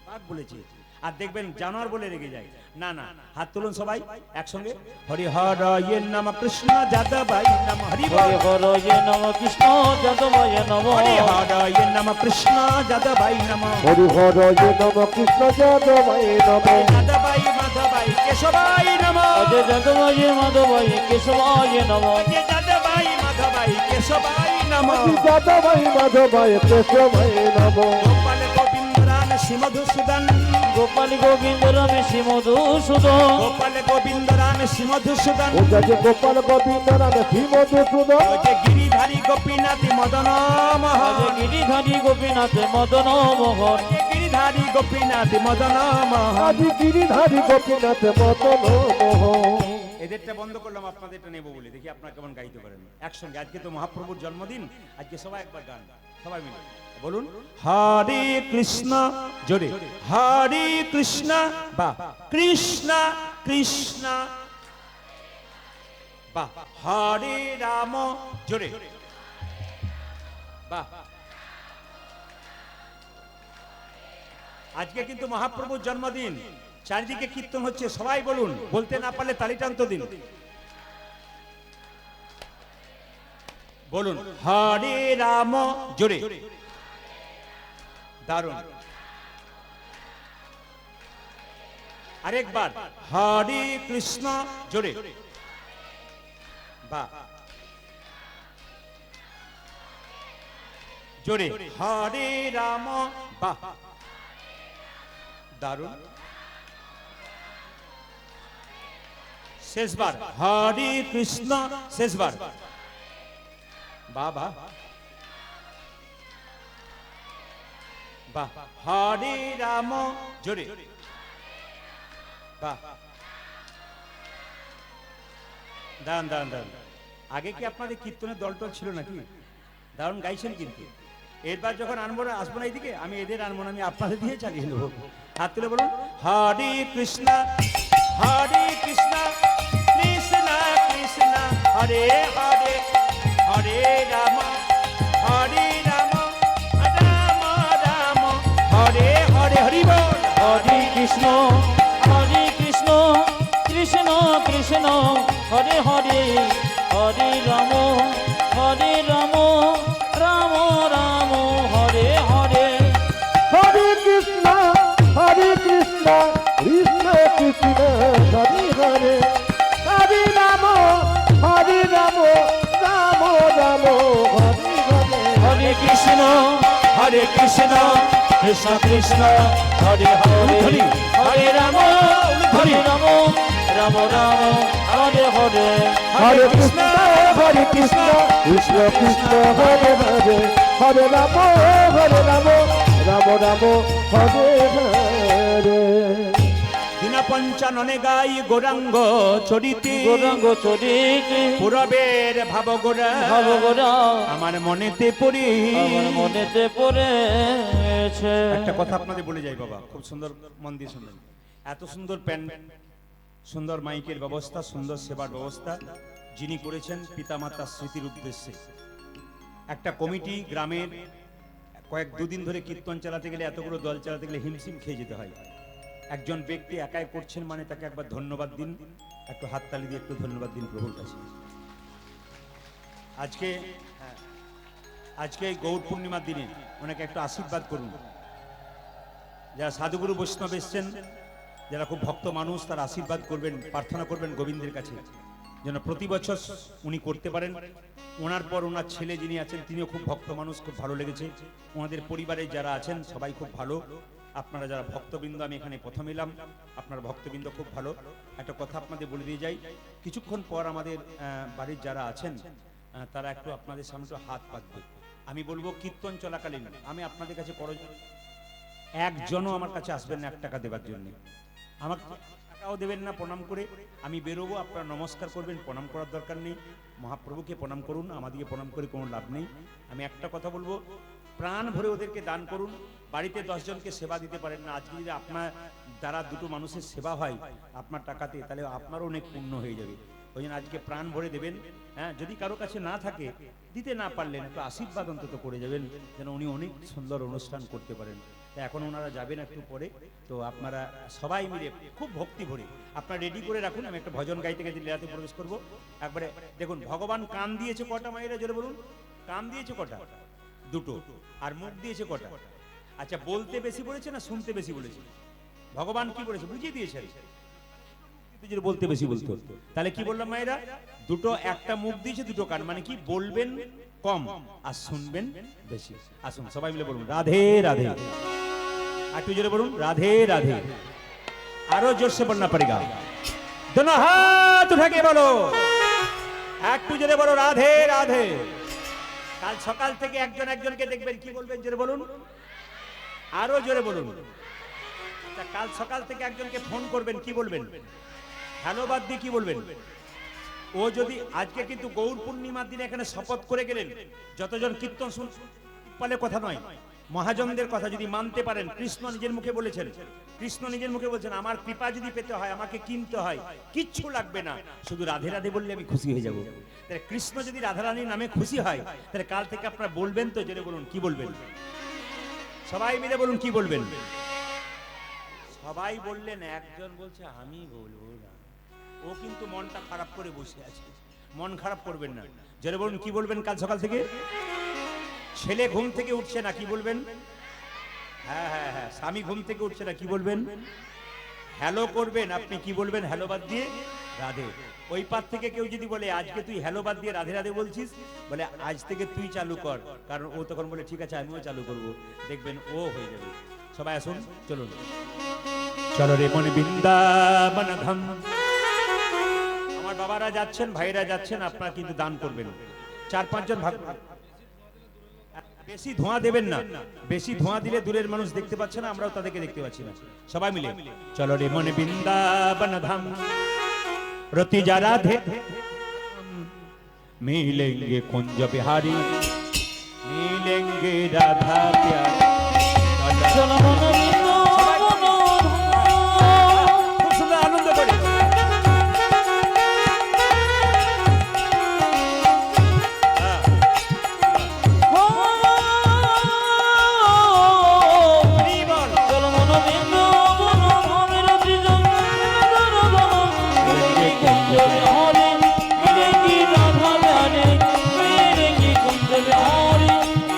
বাঘ বলেছি, আর দেখবেন জানোয়ার বলে রেগে যায়। না না, হাত তুলুন সবাই একসঙ্গে। হরি হরয়ে নম কৃষ্ণ যাদবাই নম, হরি হরে হরয়ে নম কৃষ্ণ যাদবায় নম, হরি হরয়ে নম কৃষ্ণ যাদবাই নম, হরি হরয়ে নম কৃষ্ণ যাদবায় নম, যাদবাই মাধবাই কেশবাই নম, অজয় যাদবায় মাধবায় কেশবায় নম, যাদবাই মাধবাই কেশবাই নম, যাদবায় মাধবায় কেশবায় নম, গোপাল গোবিন্দ রাম শ্রী মধুসূদন, গোপালী গোবিন্দ রাম শ্রী মধুসূদন, গোপাল গোবিন্দ রাম শ্রী মধুসূদন, ওজাজি গোপাল গোবিন্দ রাম শ্রী মধুসূদন, যে গিরিধারী গোপীনাথ মদন মোহন, গিরিধারী গোপীনাথ মদন মোহন, যে গিরিধারী গোপীনাথ মদন মোহন। আজি গিরিধারী গোপীনাথ মদন মোহন। এদেরটা বন্ধ করলাম, আপনাদেরটা নেবো বলে। দেখি আপনারা কেমন গাইতে পারেন একসঙ্গে। আজকে তো মহাপ্রভুর জন্মদিন, আজকে সবাই একবার গান, সবাই মিলে বলুন হরে কৃষ্ণ, জোরে হরে কৃষ্ণ, বা কৃষ্ণ কৃষ্ণ, বা হরে রাম, জোরে বা। আজকে কিন্তু মহাপ্রভুর জন্মদিন, চারিদিকে কীর্তন হচ্ছে, সবাই বলুন। বলতে না পারলে তালিটান্ত দিন, বলুন হরে রাম, জোরে, দারুণ। আরেকবার হরে কৃষ্ণ, জোরে বা, জোরে হরে রাম, বা, দারুণ। শেষবার হরে কৃষ্ণ, শেষবার। বাবা বাহ, হরে রাম, জোরে বাহ। দাঁড়ান দাঁড়ান দাঁড়ান, আগে কি আপনাদের কীর্তনের দলটল ছিল নাকি? দারুণ গাইছেন কিন্তু। এরপর যখন আনবো না, আসবো না এইদিকে, আমি এদের আনবো না, আমি আপনাদের দিয়ে চালিয়ে নেবো। হাত তুলে বলুন হরে কৃষ্ণ, হরে কৃষ্ণ, কৃষ্ণ কৃষ্ণ হরে হরে, হরে রাম, হরে রাম, রাম রাম হরে হরে। হরি বল। হরে কৃষ্ণ, কৃষ্ণ কৃষ্ণ হরে হরে, হরে রাম, রাম রাম হরে হরে। হরে কৃষ্ণ, কৃষ্ণ কৃষ্ণ হরে হরে, হরে রাম, রাম রাম হরে হরে। হরে কৃষ্ণ, কৃষ্ণ কৃষ্ণ হরে হরে, হরে রাম, রাম রাম হরে হরে। হরে কৃষ্ণ, কৃষ্ণ কৃষ্ণ হরে হরে, হরে রাম, রাম রাম হরে হরে। দিনা পঞ্চাননে গাই গৌরাঙ্গ চরিতে, পুরবের ভাব গোরা, আমার মনেতে পড়ে, পড়েছে। একটা কথা আপনাদের বলে যাই বাবা, খুব সুন্দর মন দিয়ে শুনবেন। এত সুন্দর প্যান, সুন্দর মাইকের ব্যবস্থা, সুন্দর সেবার ব্যবস্থা যিনি করেছেন পিতামাতার স্মৃতির উদ্দেশ্যে। একটা কমিটি গ্রামের দুদিন ধরে কীর্তন চালাতে গেলে, এতগুলো দল চালাতে গেলে হিমশিম খেয়ে যেতে হয়। একজন ব্যক্তি একাই করছেন মানে তাকে একবার ধন্যবাদ দিন, একটু হাততালি দিয়ে একটু ধন্যবাদ দিন প্রভুর কাছে। আজকে এই গৌর পূর্ণিমার দিনে ওনাকে একটু আশীর্বাদ করুন। যারা সাধুগুরু বৈষ্ণব এসছেন, যারা খুব ভক্ত মানুষ, তার আশীর্বাদ করবেন, প্রার্থনা করবেন গোবিন্দের কাছে যেন প্রতি বছর উনি করতে পারেন। ওনার পর ওনার ছেলে যিনি আছেন তিনিও খুব ভক্ত মানুষ, খুব ভালো লেগেছে। ওনাদের পরিবারে যারা আছেন সবাই খুব ভালো। আপনারা যারা ভক্তবৃন্দ, আমি এখানে প্রথম এলাম, আপনার ভক্তবৃন্দ খুব ভালো। একটা কথা আপনাদের বলে দিয়ে যাই, কিছুক্ষণ পর আমাদের বাড়ির যারা আছেন তারা একটু আপনাদের সামনে একটু হাত পাতবে। আমি বলবো কীর্তন চলাকালীন আমি আপনাদের কাছে একজনও আমার কাছে আসবেন না 1 টাকা দেওয়ার জন্য। আমাকে টাকাও দেবেন না, প্রণাম করে আমি বেরোবো। আপনারা নমস্কার করবেন, প্রণাম করার দরকার নেই। মহাপ্রভুকে প্রণাম করুন, আমাদেরকে প্রণাম করে কোনো লাভ নেই। আমি একটা কথা বলবো, প্রাণ ভরে ওদেরকে দান করুন। বাড়িতে 10 জনকে সেবা দিতে পারেন না, আজকে যদি আপনার দ্বারা 2টো মানুষের সেবা হয় আপনার টাকাতে, তাহলে আপনারও অনেক পুণ্য হয়ে যাবে। ওই জন্য আজকে প্রাণ ভরে দেবেন। হ্যাঁ, যদি কারো কাছে না থাকে, দিতে না পারলেন একটু আশীর্বাদ অন্তত করে যাবেন, যেন উনি অনেক সুন্দর অনুষ্ঠান করতে পারেন। এখন ওনারা যাবেন একটু পরে, তো আপনারা সবাই মিলে খুব ভক্তি ভরে আপনারা রেডি করে রাখুন। আমি একটা ভজন গাইতে গাইতে লীলাতে প্রবেশ করব। একবারে দেখুন, ভগবান কান দিয়েছে কটা মায়েরা, জোরে বলুন। কান দিয়েছে কটা? 2টো। আর মুখ দিয়েছে কটা? আচ্ছা, বলতে বেশি বলেছে না শুনতে বেশি বলেছে? ভগবান কি বলেছে বুঝিয়ে দিয়েছেন, বলতে বেশি বলতো। তাহলে কি বললাম মায়েরা? 2টো, একটা মুখ দিয়েছে 2টো কান, মানে কি বলবেন কম আর শুনবেন বেশি। আসুন সবাই মিলে বলুন রাধে রাধে। একটু জোরে বলুন রাধে রাধে। আরো জোরসে বলনা পড়েগা। दोनों हाथ उठा के बोलो, একটু জোরে বলো রাধে রাধে। কাল সকাল থেকে একজন একজনকে দেখবেন, কি বলবেন জোরে বলুন, আরো জোরে বলুন। কাল সকাল থেকে একজনকে ফোন করবেন, কি বলবেন? হ্যালো বাদ দিয়ে কি বলবেন? ও যদি আজকে কিন্তু গৌর পূর্ণিমার দিনে এখানে শপথ করে গেলেন, যতজন কীর্তন শুনলে কথা নয়, মহাজনদের কথা যদি মানতে পারেন, কৃষ্ণ নিজের মুখে বলেছেন, কৃষ্ণ নিজের মুখে বলছেন, আমার কৃপা যদি পেতে হয়, আমাকে কিনতে হয়, কিচ্ছু লাগবে না, শুধু রাধে রাধে বললে আমি খুশি হয়ে যাব। তাহলে কৃষ্ণ যদি রাধারানীর নামে খুশি হয়, তাহলে কাল থেকে আপনারা বলবেন তো, জেনে বলুন কি বলবেন? সবাই মিলে বলুন কি বলবেন? সবাই বললেন, একজন বলছে আমি বলবো না, ও কিন্তু মনটা খারাপ করে বসে আছে। মন খারাপ করবেন না, জেনে বলুন কি বলবেন? কাল সকাল থেকে ছেলে ঘুম থেকে উঠছে না, কি বলবেন? হ্যাঁ হ্যাঁ হ্যাঁ, স্বামী ঘুম থেকে উঠছে না, কি বলবেন? হ্যালো করবেন। আপনি কি বলবেন? হ্যালো বাদ দিয়ে রাধে। ওই পার থেকে কেউ যদি বলে আজকে তুই হ্যালো বাদ দিয়ে রাধে রাধে বলছিস, বলে আজ থেকে তুই চালু কর, কারণ ও তখন বলে ঠিক আছে আমিও চালু করব, দেখবেন ও হয়ে যাবে। সবাই আসুন, চলুন। চলো রে মন বৃন্দাবন ধাম, বাবারা যাচ্ছেন, ভাইরা যাচ্ছেন, আপনারা কিন্তু দান করবেন। 4-5 জন ভাগ, বেশি ধোঁয়া দেবেন না। বেশি ধোঁয়া দিলে দূরের মানুষ দেখতে পাচ্ছে না, আমরাও তাদেরকে দেখতে পাচ্ছি না। সবাই মিলে চলো রে মনে বৃন্দাবন ধাম, রতি যা রাধে मिलेंगे कुंज बिहारी, मिलेंगे राधा प्यारी। চলো মন বৃন্দাবন খুব সুন্দর আনন্দ করে চলো মন বৃন্দাবন ধামের দুজন কুঞ্জ বিহারি মিলেঙ্গি রাধা প্যারে, মিলেঙ্গি কুঞ্জ বিহারি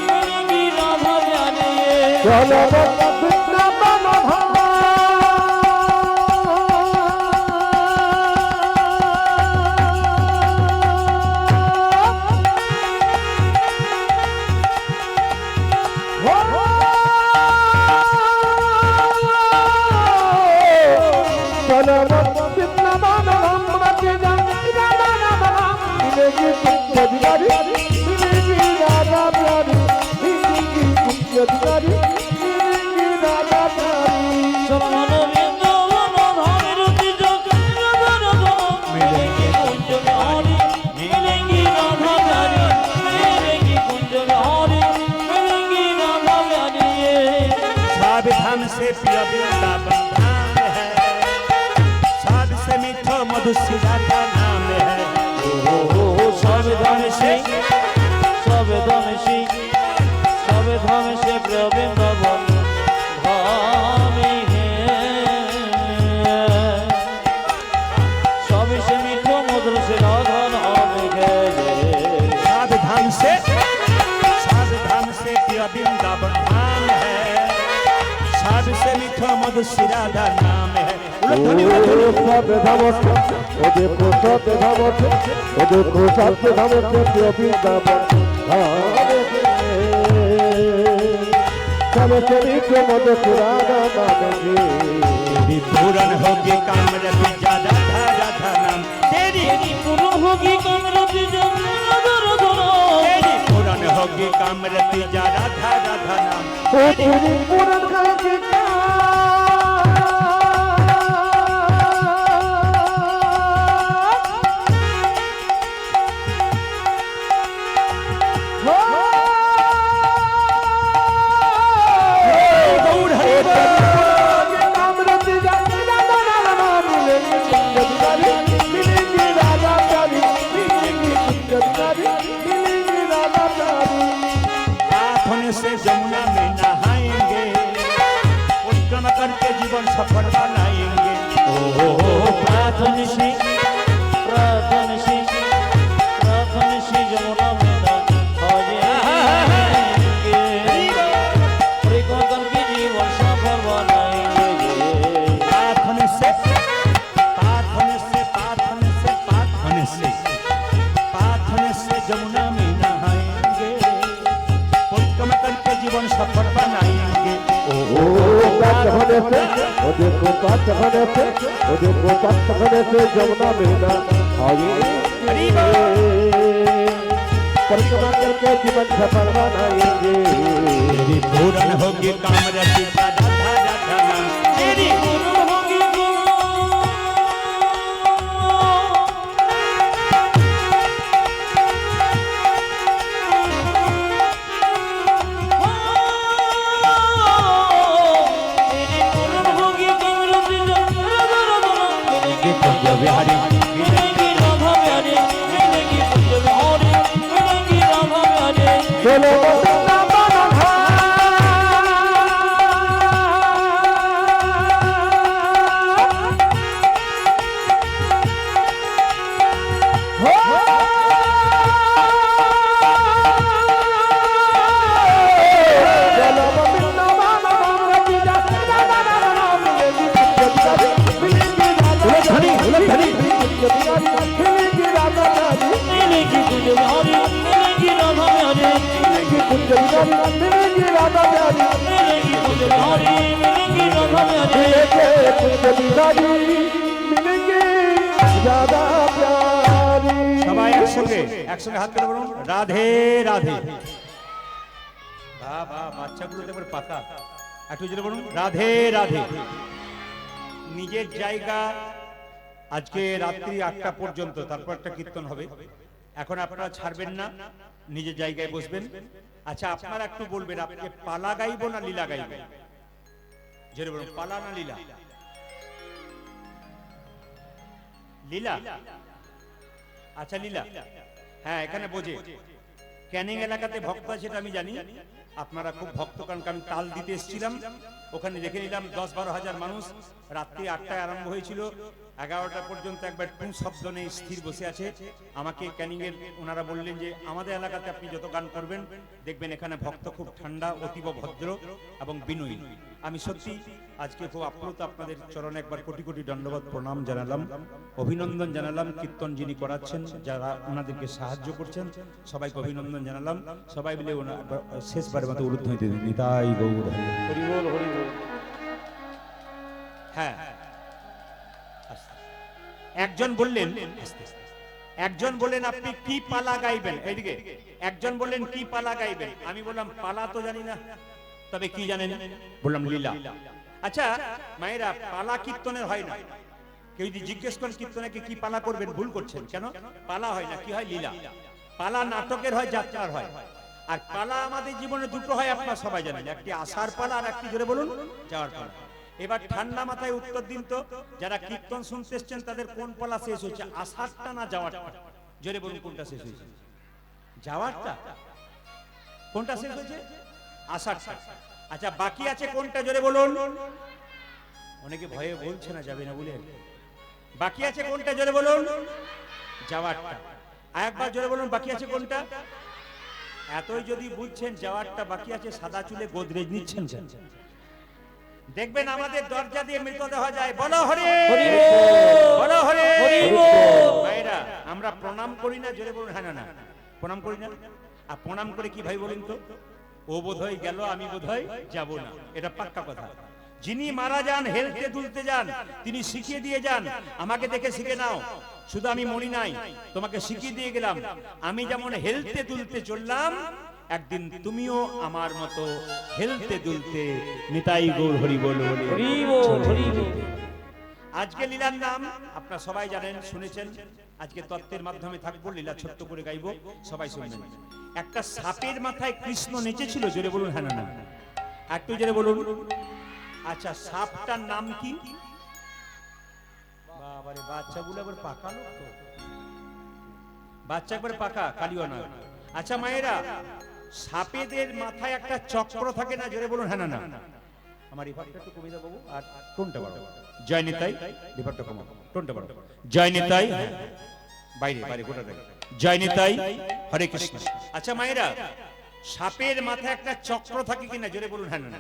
মিলেঙ্গি রাধা প্যারে। চলো বৃন্দাবন ধাম, চলো বৃন্দাবন ধাম, রতি যা মিলেঙ্গি কুঞ্জ বিহারি, মিলেঙ্গি রাধা প্যারি, মিলেঙ্গি কুঞ্জ বিহারি, মিলেঙ্গি রাধা প্যারি। চলো মন বৃন্দাবন ধামের দুজন মিলেঙ্গি কুঞ্জ বিহারি, মিলেঙ্গি রাধা প্যারে, মিলেঙ্গি কুঞ্জ বিহারি মিলেঙ্গি রাধা প্যারে। सब धाम से प्रिय वृंदावन धाम है, सबसे मीठो मधुसी राधा नाम है। সব ধাম সে সব ধাম সে সব ধাম সে প্রিয় বৃন্দাবন ধামে হে, সব সে মিঠো মধুর সে রাধা নাম হে। सब धाम से प्रिय वृंदावन धाम है, सबसे मीठो मधुसी राधा नाम है। उलट ध्वनि, उलट ध्वनि। সবে ধামছে ও দেখো সবে ধামছে ও দেখো সবে ধামছে প্রিয় বৃন্দাবন সবে চরিত্র মদ পুরানা নামে तेरी पूरन होगी कामरति जा राधा राधा नाम, तेरी পুরো হোগি কামরতি জন রাধার ধন, तेरी पूरन होगी कामरति जा राधा राधा नाम। ও পুরি পুরান কালকে गौर हरि कामरति जा राधा राधा नाम मिलेंगे कुंज बिहारी, मिलेंगे राधा प्यारी, मिलेंगे कुंज बिहारी, मिलेंगे राधा प्यारी। हाथों से जमुना में नहाएंगे, परिक्रमा करके जीवन सफल बनाएंगे। প্রার্থন শ্রী প্রার্থন শ্রী প্রার্থন শ্রী যমুনা মেলা হরে পরিক্রমা करके जीवन सफल बनाएंगे। प्रार्थना से प्रार्थना से प्रार्थना से प्रार्थना से प्रार्थना से जमुना में नहाएंगे, परिक्रमा करके जीवन सफल बनाएंगे। ओ पाँच होने से ओ देखो पाँच होने से ओ देखो पाँच होने से जमुना मेला आएंगे, परिक्रमा करके जीवन सफल बनाएंगे। तेरी पूरन होगी कामरति जा राधा राधा नाम, तेरी पूर्ण होगी तेरी पूर्ण होगी कामरति জন রাধার ধন, মিলেঙ্গি কুঞ্জ বিহারি, মিলেঙ্গি রাধা প্যারে, মিলেঙ্গি কুঞ্জ বিহারি মিলেঙ্গি রাধা প্যারে। চলো বৃন্দাবন ধাম, চলো বৃন্দাবন ধাম, রতি যা রাধা রাধা নাম মিলেंगे कुंज बिहारी, मिलेंगे राधा प्यारी, मिलेंगे कुंज बिहारी, मिलेंगे राधा प्यारी, मिलेंगी कुंज बिहारी मिलेंगी राधा प्यारे, मिलेंगे कुंज बिहारी, मिलेंगे राधा प्यारी, मिलेंगी कुंज बिहारी मिलेंगी राधा प्यारे। मिलेंगे कुंज बिहारी, मिलेंगे राधा प्यारी। একসঙ্গে একসঙ্গে হাত তুলে বলুন রাধে রাধে। বাহ বাহ, বাচ্চাগুলো তো এবার পাকা। একটু জোরে বলুন রাধে রাধে। নিজের জায়গা আজকে রাত্রি 8টা পর্যন্ত, তারপর একটা কীর্তন হবে। এখন আপনারা ছাড়বেন না, নিজের জায়গায় বসবেন। আচ্ছা আপনারা একটু বলবেন আপনি পালা গাইবো না লীলা গাইবো? জোরে বলুন পালা না লীলা? লীলা। আচ্ছা লীলা, হ্যাঁ এখানে বোঝে। ক্যানিং এলাকাতে ভক্ত আছে সেটা আমি জানি, আপনারা খুব ভক্ত, কারণ আমি তাল দিতে এসেছিলাম ওখানে দেখে নিলাম 10-12 হাজার মানুষ। রাত্রি 8টায় আরম্ভ হয়েছিল, 11টা পর্যন্ত একবার টু শব্দ নেই, স্থির বসে আছে। আমাকে ক্যানিং এর ওনারা বললেন যে আমাদের এলাকাতে আপনি যত গান করবেন দেখবেন এখানে ভক্ত খুব ঠান্ডা, অতীব ভদ্র এবং বিনয়ী। আমি সত্যি আজকে খুব আপ্লুত, আপনাদের চরণে একবার কোটি কোটি দণ্ডবত প্রণাম জানালাম, অভিনন্দন জানালাম। কীর্তন যিনি করাচ্ছেন, যারা ওনাদেরকে সাহায্য করছেন, সবাইকে অভিনন্দন জানালাম। সবাই মিলে শেষবারের মতো উলুধ্বনি দিন নিতাই গৌর হরি বল হরি বল। হ্যাঁ একজন বললেন, একজন বললেন আপনি কি পালা গাইবেন, এইদিকে একজন বললেন কি পালা গাইবেন। আমি বললাম পালা তো জানি না, তবে কি জানেন? বললাম লীলা। আচ্ছা মায়েরা, পালা কীর্তনের হয় না। কেউ যদি জিজ্ঞেস করেন কীর্তনে কি পালা করবেন, ভুল করছেন। কেন? পালা হয় না, কি হয়? লীলা। পালা নাটকের হয়, যাত্রার হয়। আর পালা আমাদের জীবনে দুটো হয়, আপনারা সবাই জানেন, একটি আসার পালা আর একটি জোরে বলুন যাওয়ার পালা। এবার ঠান্ডা মাথায় উত্তর দিন তো, যারা কীর্তন শুনতে এসছেন তাদের কোন পালা শেষ হয়েছে, আসারটা না যাওয়ারটা? জোরে বলুন কোনটা শেষ হয়েছে? যাওয়ারটা। কোনটা শেষ হয়েছে? আসারটা। আচ্ছা বাকি আছে কোনটা? জোরে বলুন। অনেকে ভয়ে বলছে না, যাবে না বলে। বাকি আছে কোনটা? জোরে বলুন। যাওয়ারটা। আরেকবার জোরে বলুন, বাকি আছে কোনটা? এতই যদি বুঝছেন যাওয়ারটা বাকি আছে, সাদা চুলে গোদরেজ নিচ্ছেন কেন? দেখবেন আমাদের দরজা দিয়ে মৃতদেহ যায়। বলো হরি বলো হরি ভাইরা, আমরা প্রণাম করি না? জোরে বলুন হ্যাঁ না না, প্রণাম করি না। আর প্রণাম করে কি ভাই বলুন তো? ও বোধহয় গেল, আমি বোধহয় যাব না, এটা পাক্কা কথা। যিনি মারা যান, হেলতে দুলতে যান, তিনি শিখিয়ে দিয়ে যান আমাকে দেখে শিখে নাও। শুধু আমি মরি নাই, তোমাকে শিখিয়ে দিয়ে গেলাম। আমি যেমন হেলতে দুলতে চললাম, একদিন তুমিও আমার মতো হেলতে দুলতে নিতাই গৌর হরি বল হরি বল হরি বল। আজকে লীলার নাম আপনারা সবাই জানেন, শুনেছেন। আজকে তত্ত্বের মাধ্যমে থাকবো, লীলা ছোট্ট করে গাইবো, সবাই শুনবেন। একটা সাপের মাথায় কৃষ্ণ নেচেছিল। জোরে বলুন হ্যাঁ না না, একটু জোরে বলুন। আচ্ছা সাপটার নাম কি? বাবারে, বাচ্চাগুলো এবার পাকা লোক তো, বাচ্চা একবার পাকা, কালিও না। আচ্ছা মায়েরা, সাপেদের মাথায় একটা চক্র থাকে না? জোরে বলুন হ্যাঁ না না। আমার রিভারটা একটু কমিয়ে দাও বাবু, আর টোনটা বাড়াও। জয় নিতাই, রিভারটা কমাও, টোনটা বাড়াও। জয় নিতাই, বাইরে বাইরে গোটা দেখ। জয় নিতাই, হরে কৃষ্ণ। আচ্ছা মায়েরা, সাপের মাথায় একটা চক্র থাকে কিনা? জোরে বলুন হ্যাঁ না না।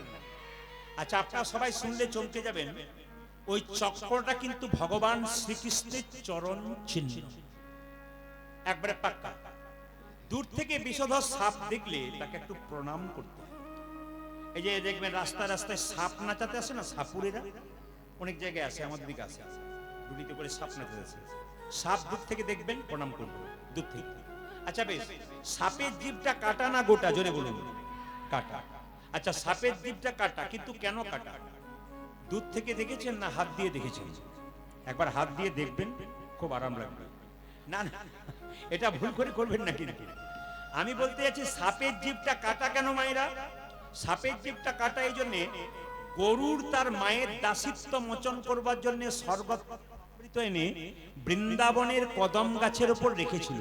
আচ্ছা আপনারা সবাই শুনলে চমকে যাবেন, ওই চক্রটা কিন্তু ভগবান শ্রীকৃষ্ণের চরণ চিহ্ন, একবারে পাক্কা। দূর থেকে বিষধর সাপ দেখলে তাকে একটু প্রণাম করতে। এই যে দেখবেন রাস্তায় রাস্তায় সাপ নাচাতে আসে না, সাপুরেরা অনেক জায়গায় আসে, আমাদের দিকে আসে, দুটিতে করে সাপ নাচাতে আসে। সাপ দূর থেকে দেখবেন, প্রণাম করবেন দূর থেকে। আচ্ছা বেশ, সাপের জিভটা কাটা না গোটা? জোরে বলুন কাটা। আচ্ছা সাপের জিভটা কাটা, কিন্তু কেন কাটা? দূর থেকে দেখেছেন না হাত দিয়ে দেখেছেন? একবার হাত দিয়ে দেখবেন, খুব আরাম লাগবে। না না, এটা ভুল করে করবেন না কিন্তু। আমি বলতে যাচ্ছি সাপের জিভটা কাটা কেন মায়েরা? সাপের জিভটা কাটা এই জন্যে, গরুর তার মায়ের দাসিত্ব মোচন করবার জন্য সর্বত্র এনে বৃন্দাবনের কদম গাছের উপর রেখেছিল।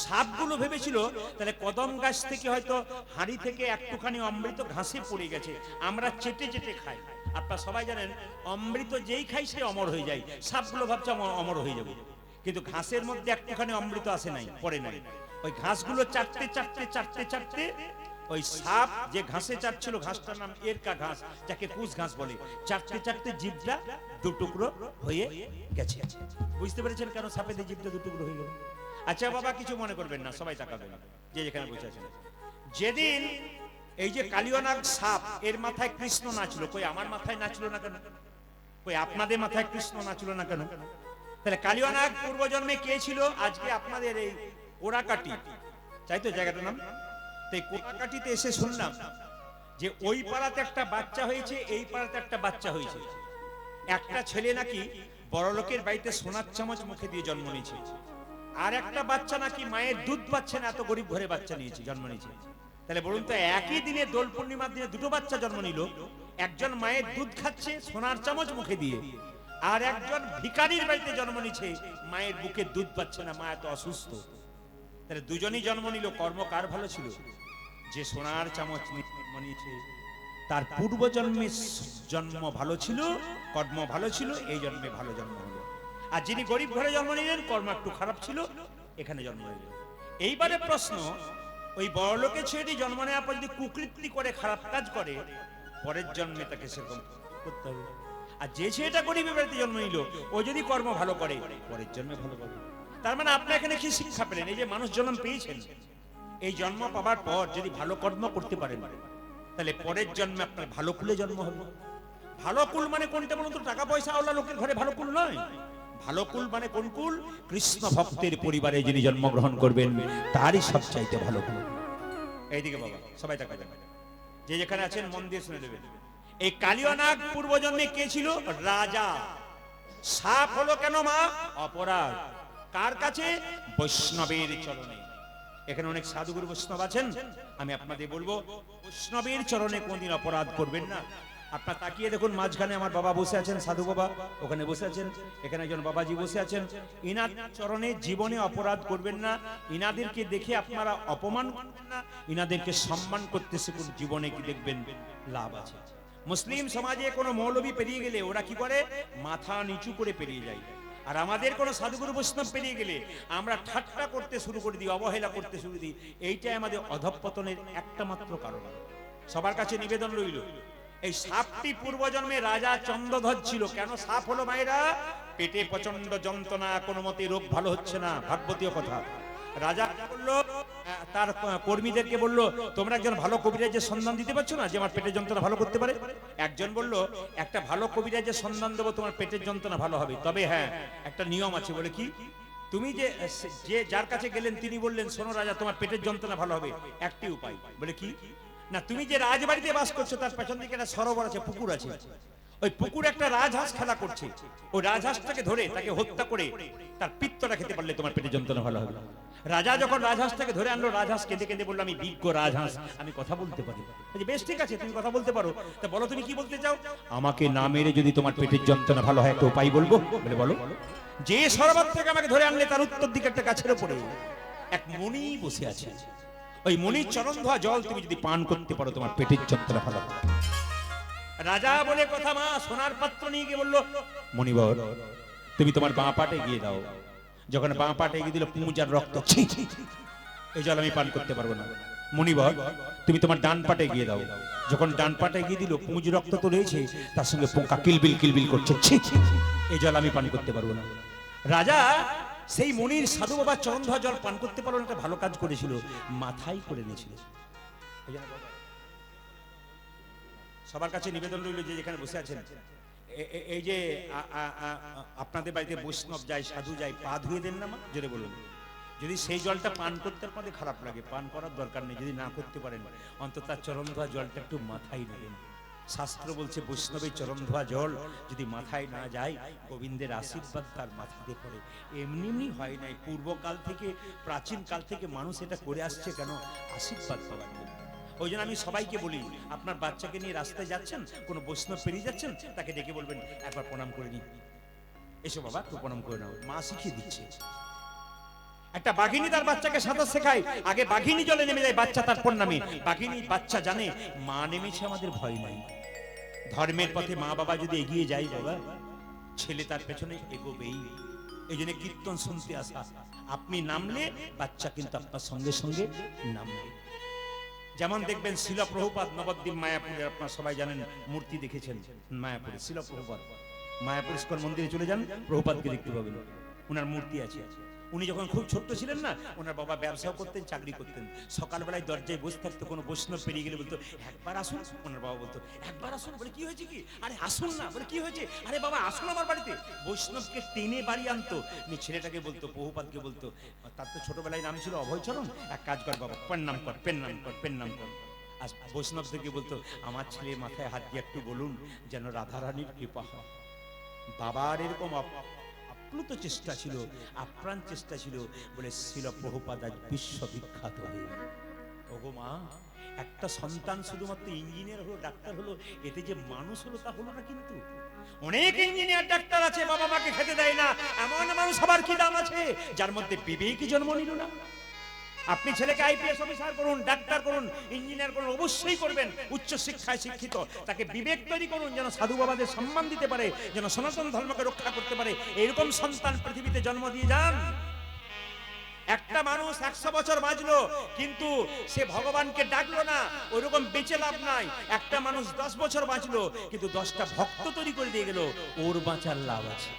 সাপগুলো ভেবেছিল তাহলে কদম গাছ থেকে হয়তো হাঁড়ি থেকে একটুখানি অমৃত ঘাসে পড়ে গেছে, আমরা চেটে চেটে খাই। আপনারা সবাই জানেন অমৃত যেই খাই সে অমর হয়ে যায়। সাপগুলো ভাবছে অমর হয়ে যাবে, কিন্তু ঘাসের মধ্যে একটুখানি অমৃত আসে নাই, পড়ে নাই। ওই ঘাসগুলো চাটতে চাটতে চাটতে চাটতে ওই সাপ যে ঘাসে চাটছিল, ঘাসটার নাম এরকা ঘাস, যাকে কুশ ঘাস বলে, চাটতে চাটতে জিভটা দুটুকরো হয়ে গেছে। বুঝতে পেরেছেন কেন সাপেদের জিভটা দুটুকরো হয়ে গেল? আচ্ছা বাবা কিছু মনে করবেন না, সবাই তাকাবেন যে যেখানে বসে আছেন। যেদিন এই যে কালিয়ানাগ সাপ, এর মাথায় কৃষ্ণ নাচলো, কই আমার মাথায় নাচলো না কেন? কই আপনাদের মাথায় কৃষ্ণ নাচলো না কেন? তাহলে কালিয়ানাগ পূর্বজন্মে কে ছিল? আজকে আপনাদের এই কোড়াকাটি, চাই তো জায়গাটার নাম। তো এই কোড়াকাটিতে এসে শুনলাম যে ওই পাড়াতে একটা বাচ্চা হয়েছে, এই পাড়াতে একটা বাচ্চা হয়েছে। একটা ছেলে নাকি বড়লোকের বাড়িতে সোনার চামচ মুখে দিয়ে জন্ম নিয়েছে, আর একটা বাচ্চা নাকি মায়ের দুধ পাচ্ছে না, এত গরিব ঘরে বাচ্চা নিয়েছে, জন্ম নিয়েছে। তাহলে বলুন তো, একই দিনে দোল পূর্ণিমার দিনে দুটো বাচ্চা জন্ম নিল, একজন মায়ের দুধ খাচ্ছে সোনার চামচ মুখে দিয়ে, আর একজন ভিখারির বাড়িতে জন্ম নিচ্ছে, মায়ের বুকে দুধ পাচ্ছে না, মা এত অসুস্থ। তাহলে দুজনই জন্ম নিল, কর্ম কার ভালো ছিল? যে সোনার চামচ জন্ম নিয়েছে তার পূর্ব জন্মে জন্ম ভালো ছিল, কর্ম ভালো ছিল, এই জন্মে ভালো জন্ম হলো। আর যিনি গরিব ঘরে জন্ম নিলেন, কর্ম একটু খারাপ ছিল, এখানে জন্ম নিলেন। এইবারে প্রশ্ন, ওই বড়লোকের ছেলেটি জন্ম নেওয়ার পর যদি কুকৃতি করে, খারাপ কাজ করে, পরের জন্মে তাকে সেরকম করতে হবে। আর যে ছেলেটা গরিবের বাড়িতে জন্ম নিল, ও যদি কর্ম ভালো করে, পরের জন্মে ভালো করবে। তার মানে আপনি এখানে কি শিক্ষা পেলেন? এই যে মানুষ জন্ম পেয়েছেন, এই জন্ম পাবার পর যদি ভালো কর্ম করতে পারেন, তাহলে পরের জন্মে আপনার ভালো কুলে জন্ম হবে। ভালো কুল মানে কোনটা বলুন তো? টাকা পয়সা ওলা লোকের ঘরে ভালো কুল নয়। ভালো কুল মানে কোন কুল? কৃষ্ণ ভক্তের পরিবারে যিনি জন্মগ্রহণ করবেন, তারই সবচাইতে ভালো কুল। এইদিকে বাবা, সবাই টাকা দেবেন, যে যেখানে আছেন মন দিয়ে শুনে নেবেন। এই কালিয়ানাগ পূর্বজন্মে কে ছিল? রাজা। সাপ হলো কেন মা? অপরাধ। কার কাছে? বৈষ্ণবের চরণে। এখানে অনেক সাধুগুরু বৈষ্ণব আছেন, আমি আপনাদের বলবো, বৈষ্ণবের চরণে কোনদিন অপরাধ করবেন না। আপনার তাকিয়ে দেখুন, মাঝখানে আমার বাবা বসে আছেন, সাধু বাবা ওখানে বসে আছেন, এখানে একজন বাবাজি বসে আছেন। ইনার চরণে জীবনে অপরাধ করবেন না। ইনাদেরকে দেখে আপনারা অপমান করবেন না, ইনাদেরকে সম্মান করতে শিখুন, জীবনে কি দেখবেন লাভ আছে। মুসলিম সমাজে কোনো মৌলবী পেরিয়ে গেলে ওরা কি করে? মাথা নিচু করে পেরিয়ে যায়। আর আমাদের কোন সাধুগুরু বৈষ্ণব পেরিয়ে গেলে আমরা ঠাট্টা করতে শুরু করে দিই, অবহেলা করতে শুরু দিই। এইটাই আমাদের অধঃপতনের একটা মাত্র কারণ। সবার কাছে নিবেদন রইল, এই সাপটি পূর্বজন্মে রাজা চন্দ্রধ্বজ ছিল। কেন সাপ হলো মায়েরা? পেটে প্রচন্ড যন্ত্রণা, কোনো মতে রোগ ভালো হচ্ছে না, ভাগবতীয় কথা। রাজা বললো, তার কর্মীদেরকে বললো, তোমরা একজন ভালো কবিরাজের সন্ধান দিতে পারছো না যে আমার পেটের যন্ত্রণা ভালো করতে পারে? একজন বলল, একটা ভালো কবিরাজের সন্ধান দেবো, তোমার পেটের যন্ত্রণা ভালো হবে, তবে হ্যাঁ একটা নিয়ম আছে। বলে কি? তুমি যে যার কাছে গেলেন তিনি বললেন, শোনো রাজা, তোমার পেটের যন্ত্রণা ভালো হবে, একটি উপায়। বলে কি? না, তুমি যে রাজবাড়িতে বাস করছো তার পেছন দিকে একটা সরোবর আছে, পুকুর আছে, ওই পুকুরে একটা রাজহাঁস খেলা করছে, ওই রাজহাঁসটাকে ধরে তাকে হত্যা করে তার পিত্তটা খেতে পারলে তোমার পেটের যন্ত্রণা ভালো হবে। রাজা যখন রাজহাঁসটাকে ধরে আনলো, রাজহাঁস কেঁদে কেঁদে বললো, আমি বিজ্ঞ রাজহাঁস, আমি কথা বলতে পারি। বেশ, ঠিক আছে, তুমি কথা বলতে পারো, তা বলো তুমি কি বলতে চাও? আমাকে না মেরে যদি তোমার পেটের যন্ত্রণা ভালো হয় একটা উপায় বলবো। বলে বলো। যে সরোবর থেকে আমাকে ধরে আনলে তার উত্তর দিকে একটা গাছের উপরে এক মণি বসে আছে, ওই মণির চরণ ধোয়া জল তুমি যদি পান করতে পারো তোমার পেটের যন্ত্রণা ভালো হবে। রাজা বলে কথা, মা সোনার পাত্র নিয়ে গিয়ে বললো, মণিবর তুমি তোমার বাঁ পাটে গিয়ে দাও। যখন বাঁ পাটে গিয়ে দিল, পুঁজার রক্ত, ছি ছি, এই জল আমি পান করতে পারবো না। মণিবর তুমি তোমার ডান পাটে গিয়ে দাও। যখন ডান পাটে গিয়ে দিল, পুঁজ রক্ত তো রয়েছে, তার সঙ্গে পোকা কিলবিল কিলবিল করছে, ছি ছি, এই জল আমি পান করতে পারবো না। রাজা সেই মনির সাধু বাবার চরণ ধোয়া জল পান করতে পারলো না, একটা ভালো কাজ করেছিল, মাথায় করে নিয়েছিল। সবার কাছে নিবেদন রইল, যে যেখানে বসে আছেন, এই যে আপনাদের বাড়িতে বৈষ্ণব যায়, সাধু যায়, পা ধুয়ে দেন না মা? জোরে বলুন। যদি সেই জলটা পান করতে আপনাদের খারাপ লাগে, পান করার দরকার নেই। যদি না করতে পারেন, অন্তত তার চরণ ধোয়া জলটা একটু মাথায় নেবেন। শাস্ত্র বলছে, বৈষ্ণবের চরণ ধোয়া জল যদি মাথায় না যায়, গোবিন্দের আশীর্বাদ তার মাথাতে পড়ে। এমনি এমনি হয় নাই, পূর্বকাল থেকে, প্রাচীন কাল থেকে মানুষ এটা করে আসছে। কেন? আশীর্বাদ পাওয়ার জন্য। ওই জন্য আমি সবাইকে বলি, আপনার বাচ্চাকে নিয়ে রাস্তায় যাচ্ছেন, কোনো বৈষ্ণব পেরিয়ে যাচ্ছেন, তাকে ডেকে বলবেন, একবার প্রণাম করে নিন, এসো বাবা একটু প্রণাম করে নাও। মা শিখিয়ে দিচ্ছে। একটা বাঘিনী তার বাচ্চাকে সাঁতার শেখায়, আগে বাঘিনী জলে নেমে যায়, বাচ্চা তারপর নামে। বাঘিনী বাচ্চা জানে মা নেমেছে, আমাদের ভয় নাই। ধর্মের পথে মা বাবা যদি এগিয়ে যায়, বাবা ছেলে তার পেছনে এগোবেই। এই জন্য কীর্তন শুনতে আসা, আপনি নামলে বাচ্চা কিন্তু আপনার সঙ্গে সঙ্গে নামবে। যেমন দেখবেন শিল প্রভুপাদ নবদ্বীপ মায়াপুরে, আপনারা সবাই জানেন, মূর্তি দেখেছেন মায়াপুরে, শিল প্রভুপাদ। মায়াপুর ইস্কন মন্দিরে চলে যান, প্রভুপাদকে দেখতে পাবেন, ওনার মূর্তি আছে। উনি যখন খুব ছোট্ট ছিলেন না, ওনার বাবা ব্যবসাও করতেন, চাকরি করতেন। সকালবেলায় দরজায় বসে থাকতো, কোনো বৈষ্ণব পেরিয়ে গেলে বলতো একবার আসুন। ওনার বাবা বলতো একবার আসুন। বলে কি হয়েছে কি? আরে আসুন না। বলে কি হয়েছে? আরে বাবা আসুন আমার বাড়িতে। বৈষ্ণবকে টেনে বাড়ি আনতো। উনি ছেলেটাকে বলতো, বহুপাতকে বলতো, তার তো ছোটবেলায় নাম ছিল অভয়চরণ, এক কাজ কর বাবা, প্রণাম কর, পেন্নাম কর, পেন্নাম কর। আর বৈষ্ণব থেকে বলতো আমার ছেলের মাথায় হাত দিয়ে একটু বলুন যেন রাধারানীর কৃপা হয়। বাবার এরকম আপ্লুত চেষ্টা ছিল, আপ্রাণ চেষ্টা ছিল বলে ছিল প্রভুপাদ আজ বিশ্ববিখ্যাত হয়ে। ওগো মা, একটা সন্তান শুধুমাত্র ইঞ্জিনিয়ার হলো, ডাক্তার হলো, এতে যে মানুষ হলো তা হলো না। কিন্তু অনেক ইঞ্জিনিয়ার ডাক্তার আছে, বাবা মাকে খেতে দেয় না, এমন মানুষ সবার কি দাম আছে যার মধ্যে বিবেকই জন্ম নিল না। আপনি ছেলেকে আইপিএস অফিসার করুন, ডাক্তার করুন, ইঞ্জিনিয়ার করুন, অবশ্যই করবেন। উচ্চ শিক্ষায় শিক্ষিত, তাকে বিবেক তৈরি করুন যেন সাধু বাবাদের সম্মান দিতে পারে, যেন সনাতন ধর্মকে রক্ষা করতে পারে। এরকম সন্তান পৃথিবীতে জন্ম দিয়ে যান। একটা মানুষ 100 বছর বাঁচলো কিন্তু সে ভগবানকে ডাকলো না, ওইরকম বেঁচে লাভ নাই। একটা মানুষ 10 বছর বাঁচলো কিন্তু 10টা ভক্ত তৈরি করে দিয়ে গেল, ওর বাঁচার লাভ আছে।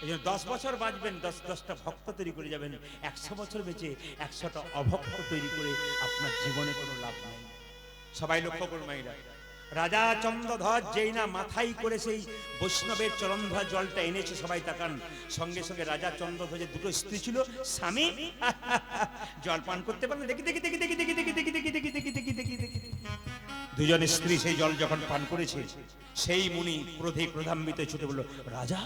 এই জন্য 10 বছর বাঁচবেন, 10টা ভক্ত তৈরি করে যাবেন। 100 বছর বেঁচে 100টা অভক্ত তৈরি করে আপনার জীবনে কোনো লাভ নেই। সবাই লক্ষ্য করুন মাইরা, রাজা চন্দ্রধ্বজ যেই না মাথায় করে সেই বৈষ্ণবের চরণধোয়া জলটা এনেছে, সবাই তাকান। সঙ্গে সঙ্গে রাজা চন্দ্রধ্বজের দুটো স্ত্রী ছিল, স্বামী জল পান করতে পারলেন। দেখি দেখি দেখি দেখি দেখি দেখি দেখি দেখি দেখি দেখি দেখি দেখি দেখি দুজন স্ত্রী সেই জল যখন পান করেছে, সেই মুনি ক্রোধে ক্রোধান্বিত ছুটে বলল, রাজা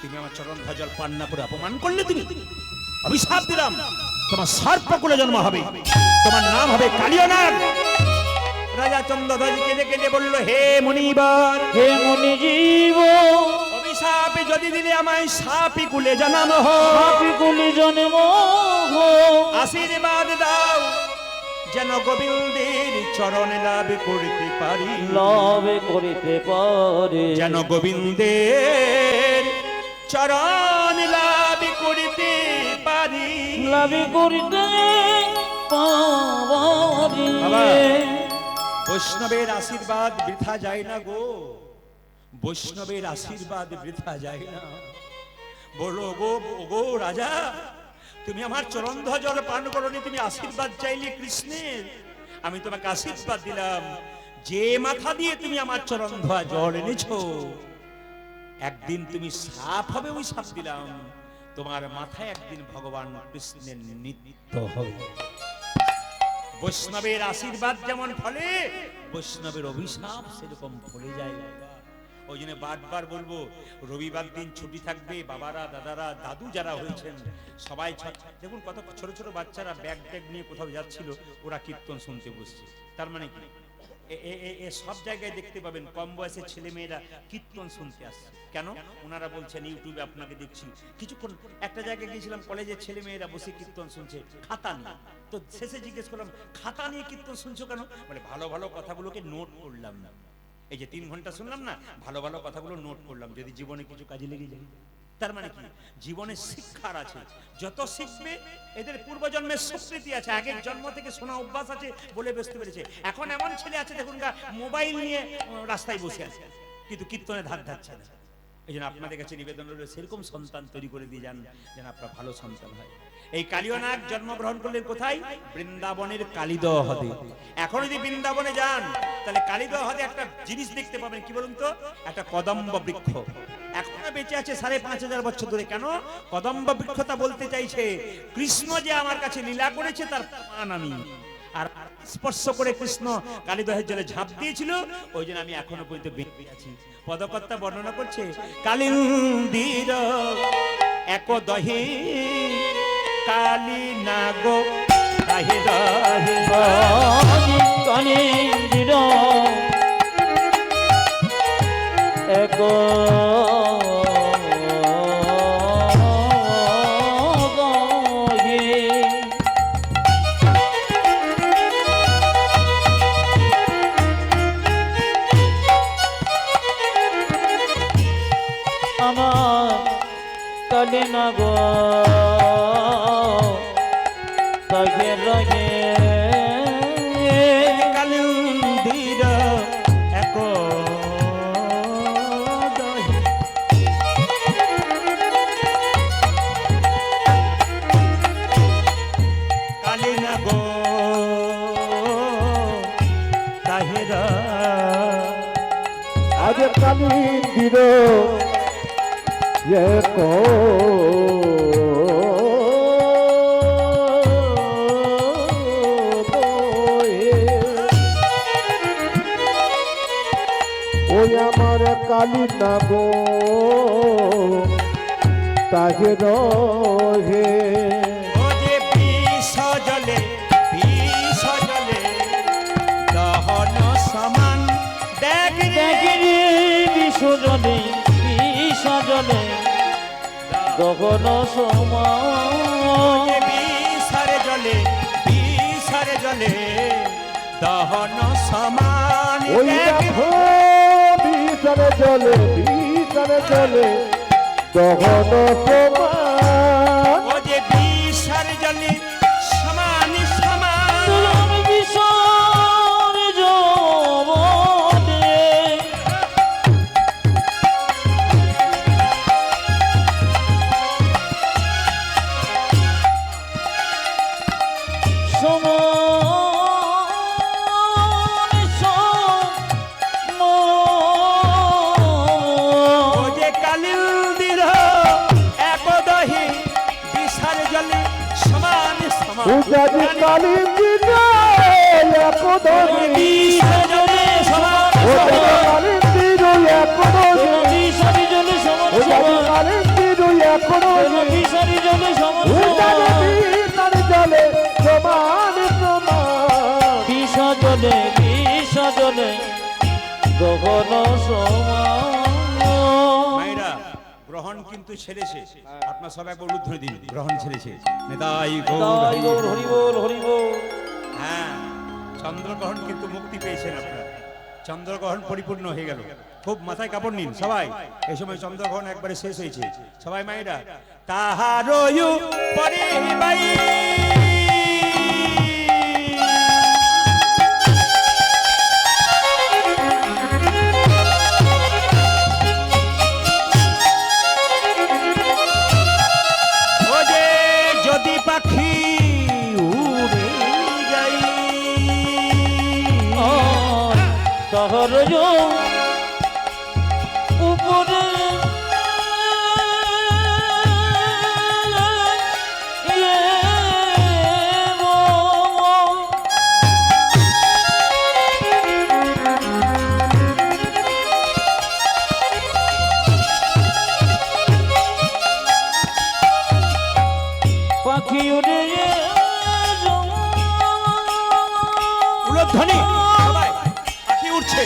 তুমি আমার চরণধোয়া জল পান না করে অপমান করলে, তুমি অভিশাপ দিলাম, তোমার সর্পকুলে জন্ম হবে, তোমার নাম হবে কালিয়নাগ। রাজা চন্দ্রধ্বজ কেঁদে কেঁদে বলল, হে মুনিবার, হে মুনিজীব, অভিশাপে যদি দিলে আমায় সাপি কুলে জন্ম হো, সাপি কুলে জন্ম হো, আশীর্বাদ দাও যেন গোবিন্দের চরণ লাভ করতে পারি, লাভ করিতে পারে, যেন গোবিন্দের চরণ লাভ করতে পারি, লাভ করিতে পারি। বাবা, বৈষ্ণবের আশীর্বাদ বৃথা যায় না গো, বৈষ্ণবের আশীর্বাদ বৃথা যায় না। বলো গো, গো রাজা, তুমি আমার চরণধোয়া জল পান করনি, তুমি আশীর্বাদ চাইলে কৃষ্ণের, আমি তোমাকে আশীর্বাদ দিলাম। যে মাথা দিয়ে তুমি আমার চরণধোয়া জল এনেছো, একদিন তুমি সাপ হবে, ওই সাপ দিলাম, তোমার মাথায় একদিন ভগবান কৃষ্ণের নিত্য হবে। বৈষ্ণবের আশীর্বাদ যেমন ফলে, বৈষ্ণবের অভিশাপ সেরকম ফলে যায়। ওই জন্য বারবার বলবো, রবিবার দিন ছুটি থাকবে, বাবারা, দাদারা, দাদু যারা হয়েছেন সবাই দেখুন, কত ছোট ছোট বাচ্চারা ব্যাগ ট্যাগ নিয়ে কোথাও যাচ্ছিল, ওরা কীর্তন শুনতে বসছে। তার মানে কি, সব জায়গায় দেখতে পাবেন কম বয়সের ছেলে মেয়েরা কীর্তন শুনতে আসছে। কেন? ওনারা বলছেন ইউটিউবে আপনাকে দেখছি। কিছুক্ষণ একটা জায়গায় গিয়েছিলাম, কলেজের ছেলে মেয়েরা বসে কীর্তন শুনছে খাতা নিয়ে। তো শেষে জিজ্ঞেস করলাম, খাতা নিয়ে কীর্তন শুনছো কেন? বলে ভালো ভালো কথাগুলোকে নোট করলাম না, এই যে 3 ঘন্টা শুনলাম না, ভালো ভালো কথাগুলো নোট করলাম, যদি জীবনে কিছু কাজে লেগে যায়। তার মানে কি, জীবনে শিক্ষার আছে, যত শিখবে, এদের পূর্বজন্মের স্বীকৃতি আছে, আগের জন্ম থেকে শোনা অভ্যাস আছে বলে বুঝতে পেরেছে। এখন এমন ছেলে আছে দেখুন, মোবাইল নিয়ে রাস্তায় বসে আছে কিন্তু কীর্তনে ধার ধাচ্ছে না। এই জন্য আপনাদের কাছে নিবেদন রইল, সেরকম সন্তান তৈরি করে দিয়ে যান যেন আপনার ভালো সন্তান হয়। এই কালিয়নাগ জন্মগ্রহণ করলেন কোথায়? বৃন্দাবনের কালিদহ হ্রদে। এখন যদি বৃন্দাবনে যান তাহলে কালিদহ হ্রদে একটা জিনিস দেখতে পাবেন, কি বলুন তো, একটা কদম্ব বৃক্ষ এখনো বেঁচে আছে 5500 বছর ধরে। কেন কদম্ব বৃক্ষতা বলতে চাইছে, কৃষ্ণ যে আমার কাছে লীলা করেছে তার প্রমাণ আমি, আর স্পর্শ করে কৃষ্ণ কালিদহের জলে ঝাঁপ দিয়েছিল, ওই জন্য আমি এখনো পর্যন্ত বেঁচে আছি। পদকর্তা বর্ণনা করছে, কালিন্দির এক দহে কালী নাগো রাহে রাহে, কালিন্দির এক কালি নাগো তাকে রহে কালিন্দির এক দহে কালিন্দির এক ওই আমার কালী না গো তাকে রহে ও যে বিষ জলে দহন সমান দেখ রে বিসর্জনে বিসর্জনে গগন সমান বিষারে জলে দহন সমান ওই দেখ দেখো বিষরে জলে দহন সমান ও যে বিষারে জলে সমান সমান বিসর্জনে ও যে কালিন্দির একদহি বিষারে জলে সমান সমান উজাদি কালিন্দির একদহি বিষারে সমান উজাদি কালিন্দির একদহি বিসর্জনে সমান উজাদি সমান কালিন্দির একদহি বিসর্জনে সমান উজাদি সমান জলে সমান সমান বিসর্জনে বিসর্জনে গগন সমান মায়েরা গ্রহণ কিন্তু ছেড়েছে আপনার সব একবার উদ্ধৃতি দিন গ্রহণ ছেড়েছে নেতাই গৌর তাই গৌর হরি। হরি বল হরি বল হ্যাঁ চন্দ্রগ্রহণ কিন্তু মুক্তি পেয়েছেন আপনারা চন্দ্রগ্রহণ পরিপূর্ণ হয়ে গেল খুব মাথায় কাপড় নিন সবাই এই সময় চন্দ্রগ্রহণ একবারে শেষ হয়েছে সবাই মায়েরা তাহারয়ু পরে বাই ও যে যদি পাখি উড়ে যাই শহর উপরে পাখি উড়ে উলধ্বনি সবাই পাখি উঠছে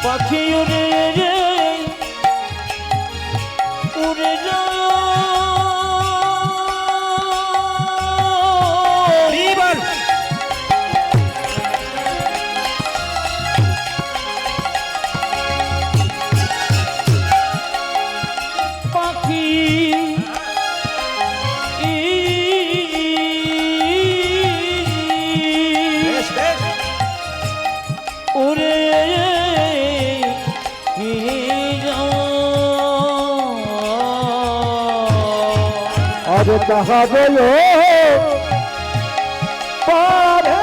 পাখি উড়ে উড়ে বিবল পাখি বেশ বেশ উড়ে আজ তাহাবে পারে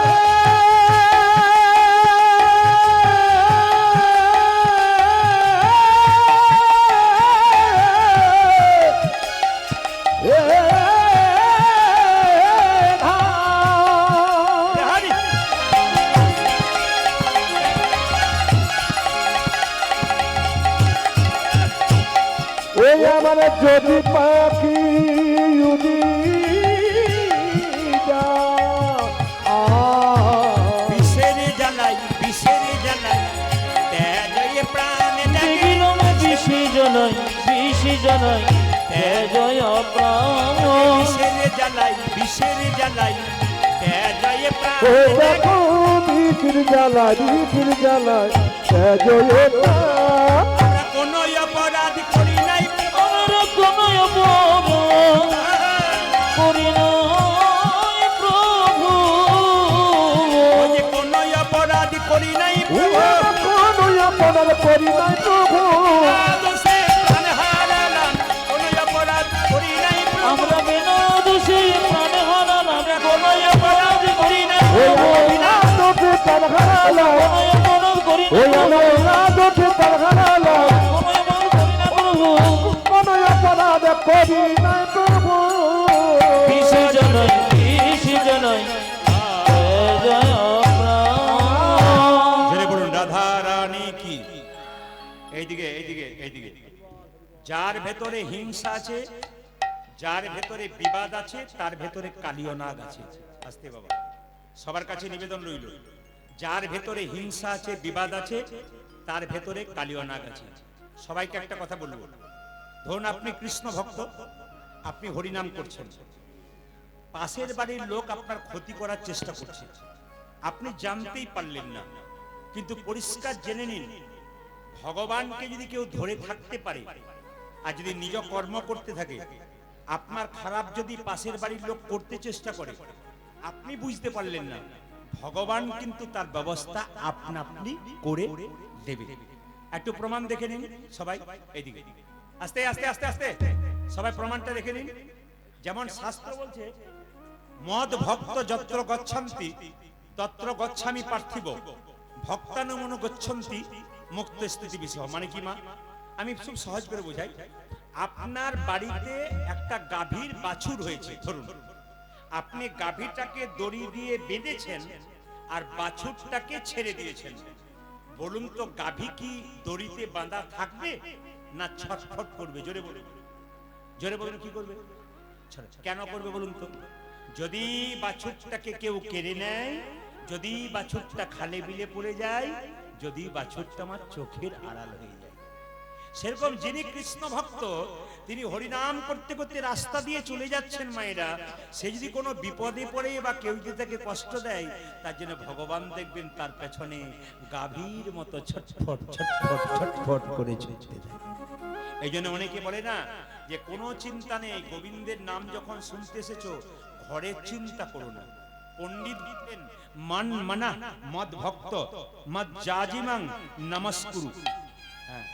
হারি ওই আমার যদি পাখি উড়ি যা বিষের জ্বালাই তেজয়ে প্রাণ লাগে দেখিলাম বিশি জনাই জয় প্রাণ বিষের জ্বালাই তেজয়ে প্রাণ ও লাগে দেখো বিকির জ্বালায় জয়তা আমরা কোনো অপরাধ করি নাই আমরা কোনো অপরাধ করি নাই প্রভু ও যে কোনো অপরাধ করি নাই প্রভু কোনো অপরাধ করি নাই প্রভু দোষে প্রাণ হারালাম কোনো অপরাধ করি নাই প্রভু আমরা বিনা দোষে এইদিকে এইদিকে এইদিকে, যার ভেতরে হিংসা আছে, যার ভেতরে বিবাদ আছে, তার ভেতরে কালীয় নাগ আছে। আস্তে বাবা, সবার কাছে নিবেদন রইল, যার ভেতরে হিংসা আছে, বিবাদ আছে, তার ভেতরে কালীয় নাগ আছে। সবাইকে একটা কথা বলবো, ধরুন আপনি কৃষ্ণ ভক্ত, আপনি হরিনাম করছেন, পাশের বাড়ির লোক আপনার ক্ষতি করার চেষ্টা করছে, আপনি জানতেই পারলেন না, কিন্তু পরিষ্কার জেনে নিন, ভগবানকে যদি কেউ ধরে থাকতে পারে আর যদি নিজ কর্ম করতে থাকে, আপনার খারাপ যদি পাশের বাড়ির লোক করতে চেষ্টা করে, আপনি বুঝতে পারলেন না, ভগবান কিন্তু তার ব্যবস্থা আপনা আপনি করে দেবে। একটু প্রমাণ দেখে নিন সবাই, এইদিকে আস্তে আস্তে আস্তে আস্তে সবাই প্রমাণটা দেখে নিন। যেমন শাস্ত্র বলছে, মদ ভক্ত যত্র গচ্ছন্তি তত্র গচ্ছামি পার্থিব, ভক্তানুমনু গচ্ছন্তি মুক্ত স্থিতি বিষয়। মানে কি মা, আমি খুব সহজ করে বোঝাই। আপনার বাড়িতে একটা গাভীর বাছুর হয়েছে, ধরুন আপনি গাভীটাকে দড়ি দিয়ে বেঁধেছেন আর বাছুরটাকে ছেড়ে দিয়েছেন, বলুন তো গাভী কি দড়িতে বাঁধা থাকবে না ছটফট করবে? জোরে বলুন, জোরে বলুন, কি করবে? কেন করবে বলুন তো? যদি বাছুরটাকে কেউ কেড়ে নেয়, যদি বাছুরটা খালে বিলে পড়ে যায়, যদি বাছুরটা আমার চোখের আড়াল হয়ে যায়, সেরকম যিনি কৃষ্ণ ভক্ত, তিনি হরিনাম করতে করতে রাস্তা দিয়ে চলে যাচ্ছেন মায়েরা, সে যদি কোনো বিপদে পড়ে বা কেউ যদি তাকে কষ্ট দেয়, তার জন্য ভগবান দেখবেন তার পেছনে গাভীর মতো ছটফট ছটফট ছটফট করে চলতে থাকে। এই জন্য অনেকে বলে না যে কোনো চিন্তা নেই, গোবিন্দের নাম যখন শুনতে এসেছো ঘরের চিন্তা করো না। পণ্ডিত বলতেন, মান মানা মদ ভক্ত মদ জাজিমাং নমস্কুরু। হ্যাঁ,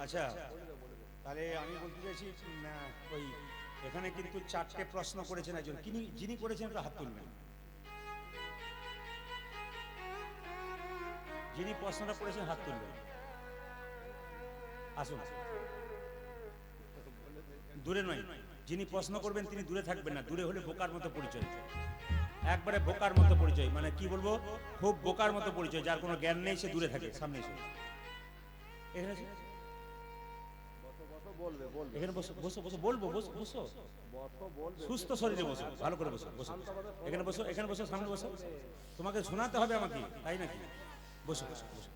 আচ্ছা, তাহলে আমি বলতে চাইছি না, ওই এখানে কিন্তু 4টে প্রশ্ন করেছেন একজন, যিনি করেছেন একটু হাত তুলবেন, যিনি প্রশ্নটা করেছেন হাত তুলবেন, আসুন। দূরে নয়, যিনি প্রশ্ন করবেন তিনি দূরে থাকবেন না, দূরে হলে বোকার মতো পরিচয়, একবারে বোকার মতো পরিচয়, মানে কি বলবো, খুব বোকার মতো পরিচয়, যার কোনো জ্ঞান নেই সে দূরে থাকে। সামনে এসে এখানে এখানে বসো বসো বসো, বলবো বসো বসো, সুস্থ শরীরে বসো, ভালো করে বসো বসো, এখানে বসো, এখানে বসো, সামনে বসো, তোমাকে শোনাতে হবে আমাকে, তাই নাকি? বসো বসো বসো।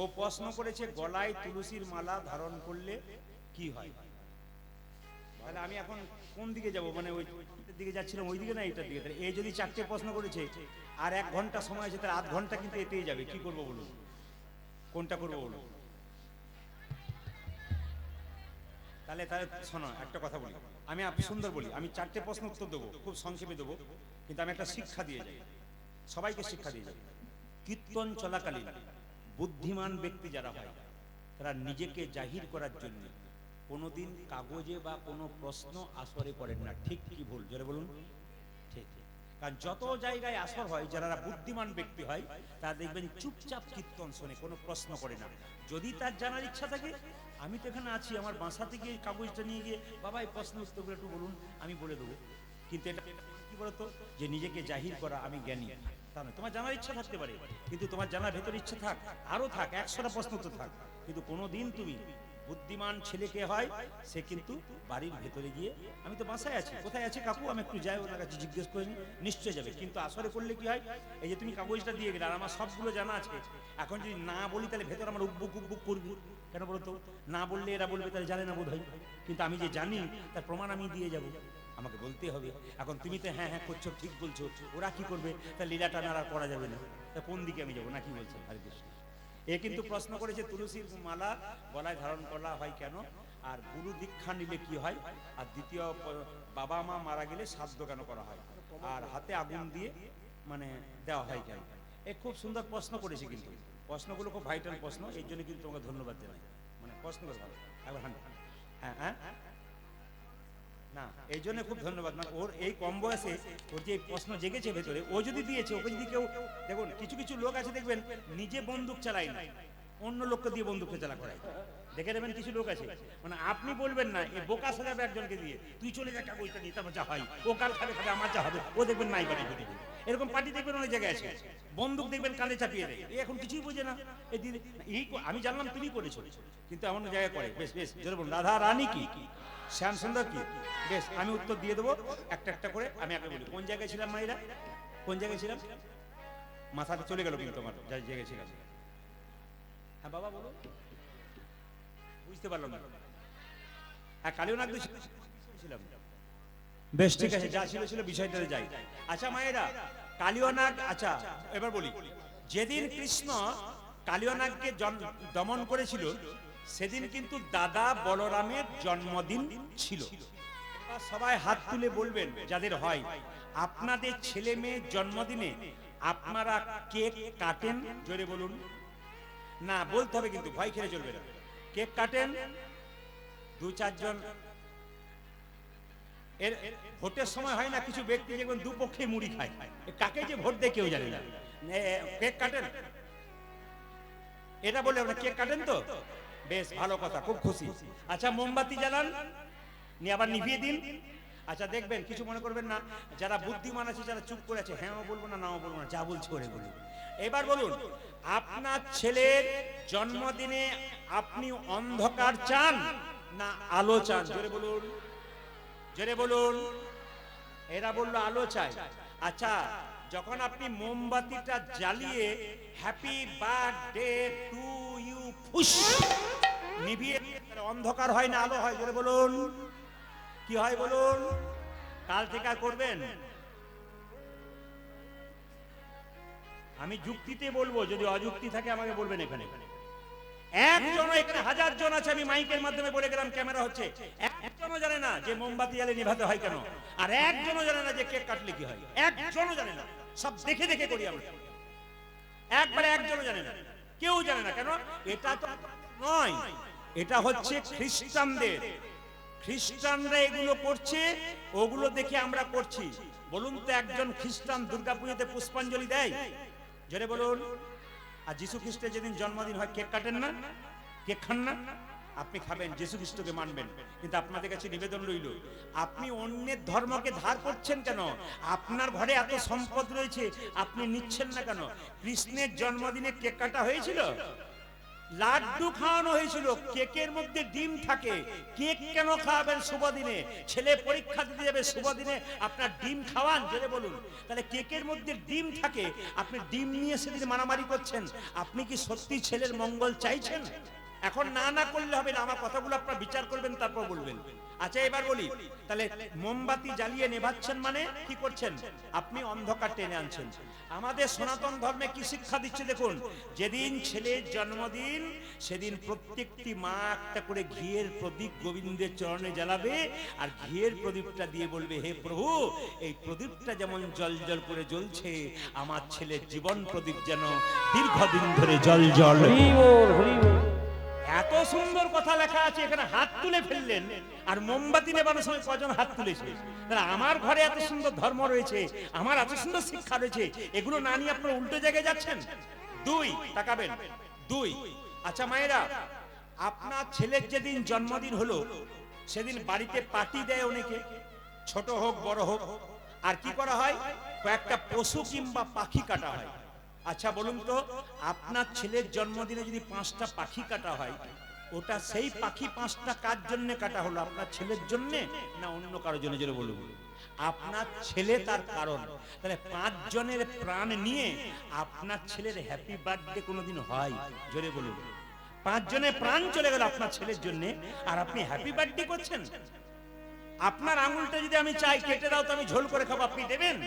ও প্রশ্ন করেছে গলায় তুলসীর মালা ধারণ করলে কি হয়। তাহলে আমি এখন কোন দিকে যাব, মানে ওই দিকে যাচ্ছিলাম ওই দিকে না এইটার দিকে? তাহলে এই যদি 4টে প্রশ্ন করেছে আর 1 ঘন্টা সময় আছে, তাহলে 8 ঘন্টা কিন্তু এতেই যাবে। কি করবো বলুন, কোনটা করবো বলুন? তাহলে তাহলে শোনো, একটা কথা বলি, আমি সুন্দর বলি, আমি 4টে প্রশ্ন উত্তর দেবো, খুব সংক্ষেপে দেবো, কিন্তু আমি একটা শিক্ষা দিয়ে যাই, সবাইকে শিক্ষা দিয়ে যাই। কীর্তন চলাকালীন বুদ্ধিমান ব্যক্তি যারা হয়, তারা নিজেকে জাহির করার জন্য কোনোদিন কাগজে বা কোনো প্রশ্ন আসরে করেন না। ঠিক কি ভুল? জোরে বলুন। ঠিক। কারণ যত জায়গায় আসর হয়, যারা বুদ্ধিমান ব্যক্তি হয়, তারা দেখবেন চুপচাপ কীর্তন শোনে, কোনো প্রশ্ন করে না। যদি তার জানার ইচ্ছা থাকে, আমি তো এখানে আছি, আমার বাসা থেকে কাগজটা নিয়ে গিয়ে বাবা এই প্রশ্ন উত্তরগুলো একটু বলুন, আমি বলে দেবো। কিন্তু এটা কি বলতো, যে নিজেকে জাহির করা আমি জ্ঞানী, তা নয়। তোমার জানার ইচ্ছা থাকতে পারে, কিন্তু তোমার জানার ভেতর ইচ্ছা থাক, আরো থাক, 100টা প্রশ্ন তো থাক, কিন্তু কোনোদিন তুমি বুদ্ধিমান ছেলেকে হয়, সে কিন্তু বাড়ির ভেতরে গিয়ে, আমি তো বাসায় আছি, কোথায় আছে কাকু, আমি একটু যাই ওনার কাছে জিজ্ঞেস করে নিশ্চয় যাবে। কিন্তু আসরে করলে কি হয়, এই যে তুমি কাগজটা দিয়ে গেলে আর আমার সবগুলো জানা আছে, এখন যদি না বলি তাহলে ভেতর আমার উকবুক উকবুক করবে। কেন বলো তো? না বললে এরা বলবে তাহলে জানে না বোধ হয়, কিন্তু আমি যে জানি তার প্রমাণ আমি দিয়ে যাব, আমাকে বলতে হবে। এখন তুমি তো হ্যাঁ হ্যাঁ করছো, ঠিক বলছো, ওরা কি করবে, তা লীলাটা নাড়া করা যাবে না, তা কোন দিকে আমি যাবো, না কি বলছেন? হরে কৃষ্ণ। এ কিন্তু প্রশ্ন করেছে তুলসীর মালা গলায় ধারণ করা হয় কেন, আর গুরু দীক্ষা নিলে কি হয়, আর দ্বিতীয় বাবা মা মারা গেলে শ্রাদ্ধ কেন করা হয়, আর হাতে আগুন দিয়ে মানে দেওয়া হয় কেন। এ খুব সুন্দর প্রশ্ন করেছে, কিন্তু প্রশ্নগুলো খুব ভাইটাল প্রশ্ন, এই জন্য কিন্তু তোমাকে ধন্যবাদ জানাই, মানে প্রশ্নগুলো ভালো। একবার হ্যাঁ হ্যাঁ না, এই জন্য খুব ধন্যবাদ। মানে ওর এই কম বয়সে ওর যে প্রশ্ন জেগেছে ভেতরে, ও যদি দিয়েছে, ওকে যদি কেউ, দেখুন কিছু কিছু লোক আছে দেখবেন নিজে বন্দুক চালায় না, অন্য লোককে দিয়ে বন্দুকটা চালা করায়, দেখে নেবেন কিছু লোক আছে, মানে আপনি বলবেন না, এ বোকা সাজাবে একজনকে দিয়ে, তুই চলে যা কাগজটা নিয়ে, তারপর যা হয় ও কাল খাবে খাবে, আমার যা হবে ও দেখবেন নাই পার্টি ঘটে। এরকম পার্টি দেখবেন অনেক জায়গায় আছে, বন্দুক দেখবেন কাঁধে চাপিয়ে দেয়, এ এখন কিছুই বোঝে না। এই দিদি আমি জানলাম তুমি করেছো, কিন্তু এমন জায়গায় করে। বেশ বেশ জোরে বলুন, রাধা রানী কি, শ্যাম সুন্দর কি? বেশ, আমি উত্তর দিয়ে দেবো একটা একটা করে। আমি আগে বলি, কোন জায়গায় ছিলাম মায়েরা, কোন জায়গায় ছিলাম? মাথাতে চলে গেল কিন্তু আমার যাই জায়গায় ছিলাম। হ্যাঁ বাবা বলো, বুঝতে পারলাম না। হ্যাঁ, কালীয় নাগ ছিলাম। বেশ ঠিক আছে, যা ছিল ছিল, বিষয়টাতে যাই। আচ্ছা মায়েরা, কালীয় নাগ, আচ্ছা এবার বলি, যেদিন কৃষ্ণ কালীয় নাগকে দমন করেছিল সেদিন কিন্তু দাদা বলরামের জন্মদিন ছিল। সবাই হাত তুলে বলবেন যাদের হয়, আপনাদের ছেলে মেয়ের জন্মদিনে আপনারা কেক কাটেন? জোরে বলুন। না বলতে হবে কিন্তু, ভয় খেলে চলবে না। কেক কাটেন? দু চারজন। এর ভোটের সময় হয় না, কিছু ব্যক্তি দেখবেন দুপক্ষে মুড়ি খায়, কাকে যে ভোট দেয় কেউ জানে না। কেক কাটেন? এটা বলে আপনারা কেক কাটেন তো? বেশ ভালো কথা, খুব খুশি। আচ্ছা মোমবাতি জ্বালান, নিয়ে আবার নিভিয়ে দিন। আচ্ছা দেখবেন, কিছু মনে করবেন না, যারা বুদ্ধিমান আছে, যারা চুপ করে আছে, হ্যাঁও বলবো না নাও বলবো না, যা বলছি ওরে বলুন। এবার বলুন, আপনার ছেলের জন্মদিনে আপনি অন্ধকার চান না আলো চান? জোরে বলুন, জোরে বলুন। এরা বললো আলো চাই। আচ্ছা, যখন আপনি মোমবাতিটা জ্বালিয়ে হ্যাপি বার্থডে টু ইউ ফুস নিভিয়ে, অন্ধকার হয় না আলো হয়? জোরে বলুন, কি হয় বলুন? কাল থেকে আর করবেন? আমি যুক্তিতে বলবো, যদি অযুক্তি থাকে আমাকে বলবেন। এখানে একজন, এখানে হাজার জন আছে, আমি মাইকের মাধ্যমে বলে গেলাম, ক্যামেরা হচ্ছে, একজনও জানে না যে মোমবাতি জ্বালিয়ে নিভাতে হয় কেন, আর একজনও জানে না যে কেক কাটলে কি হয়, একজনও জানে না। সব দেখে দেখে করি আমরা, একবারে একজনও জানে না, কেউ জানে না। কেন? এটা তো নয়, এটা হচ্ছে খ্রিস্টানদের। খ্রিস্টানরা এগুলো করছে, ওগুলো দেখে আমরা করছি। বলুন তো, একজন খ্রিস্টান দুর্গাপুজোতে পুষ্পাঞ্জলি দেয়? জোরে বলুন। আর যীশু খ্রিস্টের যেদিন জন্মদিন হয় কেক কাটেন না? কেক খান না? আপনি খাবেন, যীশু খ্রিস্টকে মানবেন, কিন্তু আপনাদের কাছে নিবেদন রইল, আপনি অন্যের ধর্মকে ধার করছেন কেন? আপনার ঘরে এত সম্পদ রয়েছে, আপনি নিচ্ছেন না কেন? কৃষ্ণের জন্মদিনে কেক কাটা হয়েছিল, লাড্ডু খাওয়ানো হয়েছিল, কেকের মধ্যে ডিম থাকে। কেক কেন খাওয়াবেন শুভ দিনে? ছেলে পরীক্ষা দিতে যাবে শুভ দিনে, আপনার ডিম খাওয়ান? জেনে বলুন। তাহলে কেকের মধ্যে ডিম থাকে, আপনি ডিম নিয়ে সেদিন মারামারি করছেন। আপনি কি সত্যি ছেলের মঙ্গল চাইছেন? এখন না না করলে হবে না, আমার কথাগুলো আপনারা বিচার করবেন, তারপর বলবেন। আচ্ছা এবার বলি, তাহলে মোমবাতি জ্বালিয়ে নেভাচ্ছেন মানে কি করছেন? আপনি অন্ধকার টেনে আনছেন। আমাদের সনাতন ধর্মে কি শিক্ষা দিচ্ছে দেখুন, যেদিন ছেলের জন্মদিন সেদিন প্রত্যেকটি মা একটা করে ঘিয়ের প্রদীপ গোবিন্দের চরণে জ্বালাবে, আর ঘিয়ের প্রদীপটা দিয়ে বলবে, হে প্রভু, এই প্রদীপটা যেমন জল জল করে জ্বলছে, আমার ছেলের জীবন প্রদীপ যেন দীর্ঘদিন ধরে জল জল। এত সুন্দর কথা লেখা আছে, এখানে হাত তুলে ফেললেন। আর মোমবাতি নেবানোর সময় কজন হাত তুলেছে? আমার ঘরে এত সুন্দর ধর্ম রয়েছে, আমার এত সুন্দর শিক্ষা রয়েছে, এগুলো না নিয়ে আপনারা উল্টো জায়গায় যাচ্ছেন। দুই, তাকাবেন। দুই, আচ্ছা মায়েরা, আপনার ছেলের যেদিন জন্মদিন হলো সেদিন বাড়িতে পার্টি দেয় অনেকে, ছোট হোক বড় হোক। আর কি করা হয়? কয়েকটা পশু কিংবা পাখি কাটা হয়। আচ্ছা বলুন তো, আপনার ছেলের জন্মদিনে যদি 5টা পাখি কাটা হয়, ওটা সেই পাখি 5টা কার জন্য কাটা হলো? আপনার ছেলের জন্য না অন্য কারোর জন্য? জোরে বলুন। আপনার ছেলে তার কারণ। তাহলে 5 জনের প্রাণ নিয়ে আপনার ছেলের হ্যাপি বার্থডে কোনোদিন হয়? জোরে বলুন। 5 জনের প্রাণ চলে গেল আপনার ছেলের জন্য, আর আপনি হ্যাপি বার্থডে করছেন? আপনার আঙুলটা যদি আমি চাই কেটে দাও তো আমি ঝোল করে খাবো, আপনি দেবেন?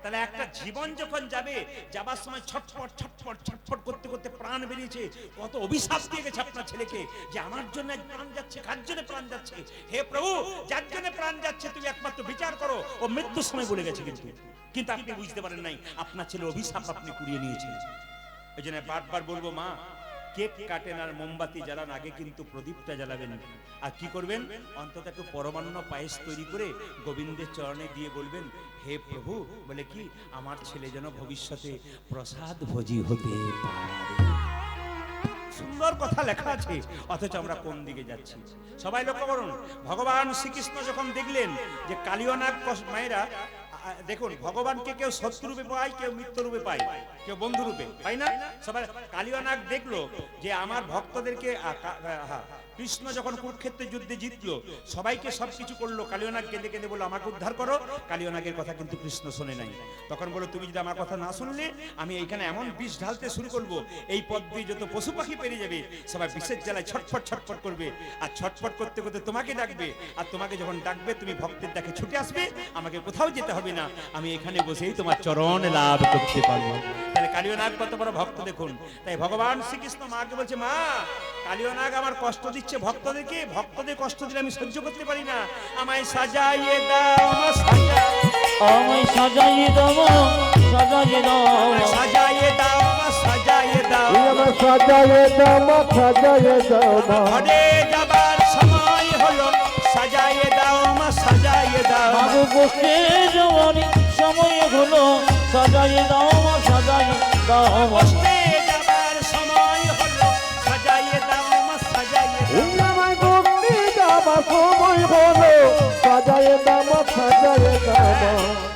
তাহলে একটা জীবন যখন যাবে, যাবার সময় ছটফট ছটফট ছটফট করতে করতে প্রাণ বেরিয়েছে, কত অভিশাপ দিয়ে গেছে আপনার ছেলেকে, যে আমার জন্য প্রাণ যাচ্ছে, কার জন্য প্রাণ যাচ্ছে? হে প্রভু, যার জন্য প্রাণ যাচ্ছে তুমি একমাত্র বিচার করো। ও মৃত্যুর সময় বলে গেছে, কিন্তু আপনি বুঝতে পারেন নাই, আপনার ছেলে অভিশাপ আপনি কুড়িয়ে নিয়েছেন। ওই জন্য বারবার বলবো, মা কেক কাটেন আর মোমবাতি জ্বালান, আগে কিন্তু প্রদীপটা জ্বালাবেন। আর কি করবেন? অন্তত একটু পরমান্ন পায়েস তৈরি করে গোবিন্দের চরণে দিয়ে বলবেন, হে প্রভু, বলে কি, আমার ছেলে যেন ভবিষ্যতে প্রসাদ ভোজি হতে পারে। সুন্দর কথা লেখা আছে, অথচ আমরা কোন দিকে যাচ্ছি? সবাই লক্ষ্য করুন, ভগবান শ্রীকৃষ্ণ যখন দেখলেন যে কালিয়নাগ মায়েরা, দেখুন ভগবানকে কেউ শত্রু রূপে পায়, কেউ মিত্র রূপে পায়, কেউ বন্ধু রূপে পায় না। সবাই কালিয়নাগ দেখলো যে আমার ভক্তদেরকে কৃষ্ণ যখন কুরুক্ষেত্রের যুদ্ধে জিতলো, সবাইকে সবকিছু করলো, কালিয়নাগ কেঁদে কেঁদে বললো আমাকে উদ্ধার করো। কালিয়নাগের কথা কিন্তু কৃষ্ণ শোনে নাই। তখন বললো তুমি যদি আমার কথা না শুনলে আমি এইখানে এমন বিষ ঢালতে শুরু করব, এই পথ দিয়ে যত পশু পাখি পেরিয়ে যাবে সবাই বিষের জ্বালায় ছটফট ছটফট করবে, আর ছটফট করতে করতে তোমাকে ডাকবে, আর তোমাকে যখন ডাকবে তুমি ভক্তের ডাকে ছুটে আসবে, আমাকে কোথাও যেতে হবে না, আমি এখানে বসেই তোমার চরণ লাভ করতে পারবো। তাহলে কালিয়নাগ কত বড় ভক্ত দেখুন। তাই ভগবান শ্রীকৃষ্ণ মাকে বলছে, মা কালিয়নাগ আমার কষ্ট দিচ্ছে ভক্তদেরকে, ভক্তদের কষ্ট দিলে আমি সহ্য করতে পারি না, আমায় সাজাইয়ে দাও, আমায় সাজাইয়ে দাও, সাজাইয়ে দাও, সাজাইয়ে দাও, সাজাইয়ে দাও, আমার সাজায়ে দাও মা, সাজায়ে দাও মা। ঘরে যাবার সময় হলো, সাজাইয়ে দাও মা, সাজাইয়ে দাও। মাগো বসতে যাওয়ারই সময় হলো, সাজাইয়ে দাও মা, সাজাইয়ে দাও মা। বসতে যাবার সময় হলো, সাজাইয়ে দাও মা, সাজাইয়ে দাও। আমায় ভক্তি যাবার সময় হলো, সাজায়ে দাও মা, সাজায়ে দাও মা।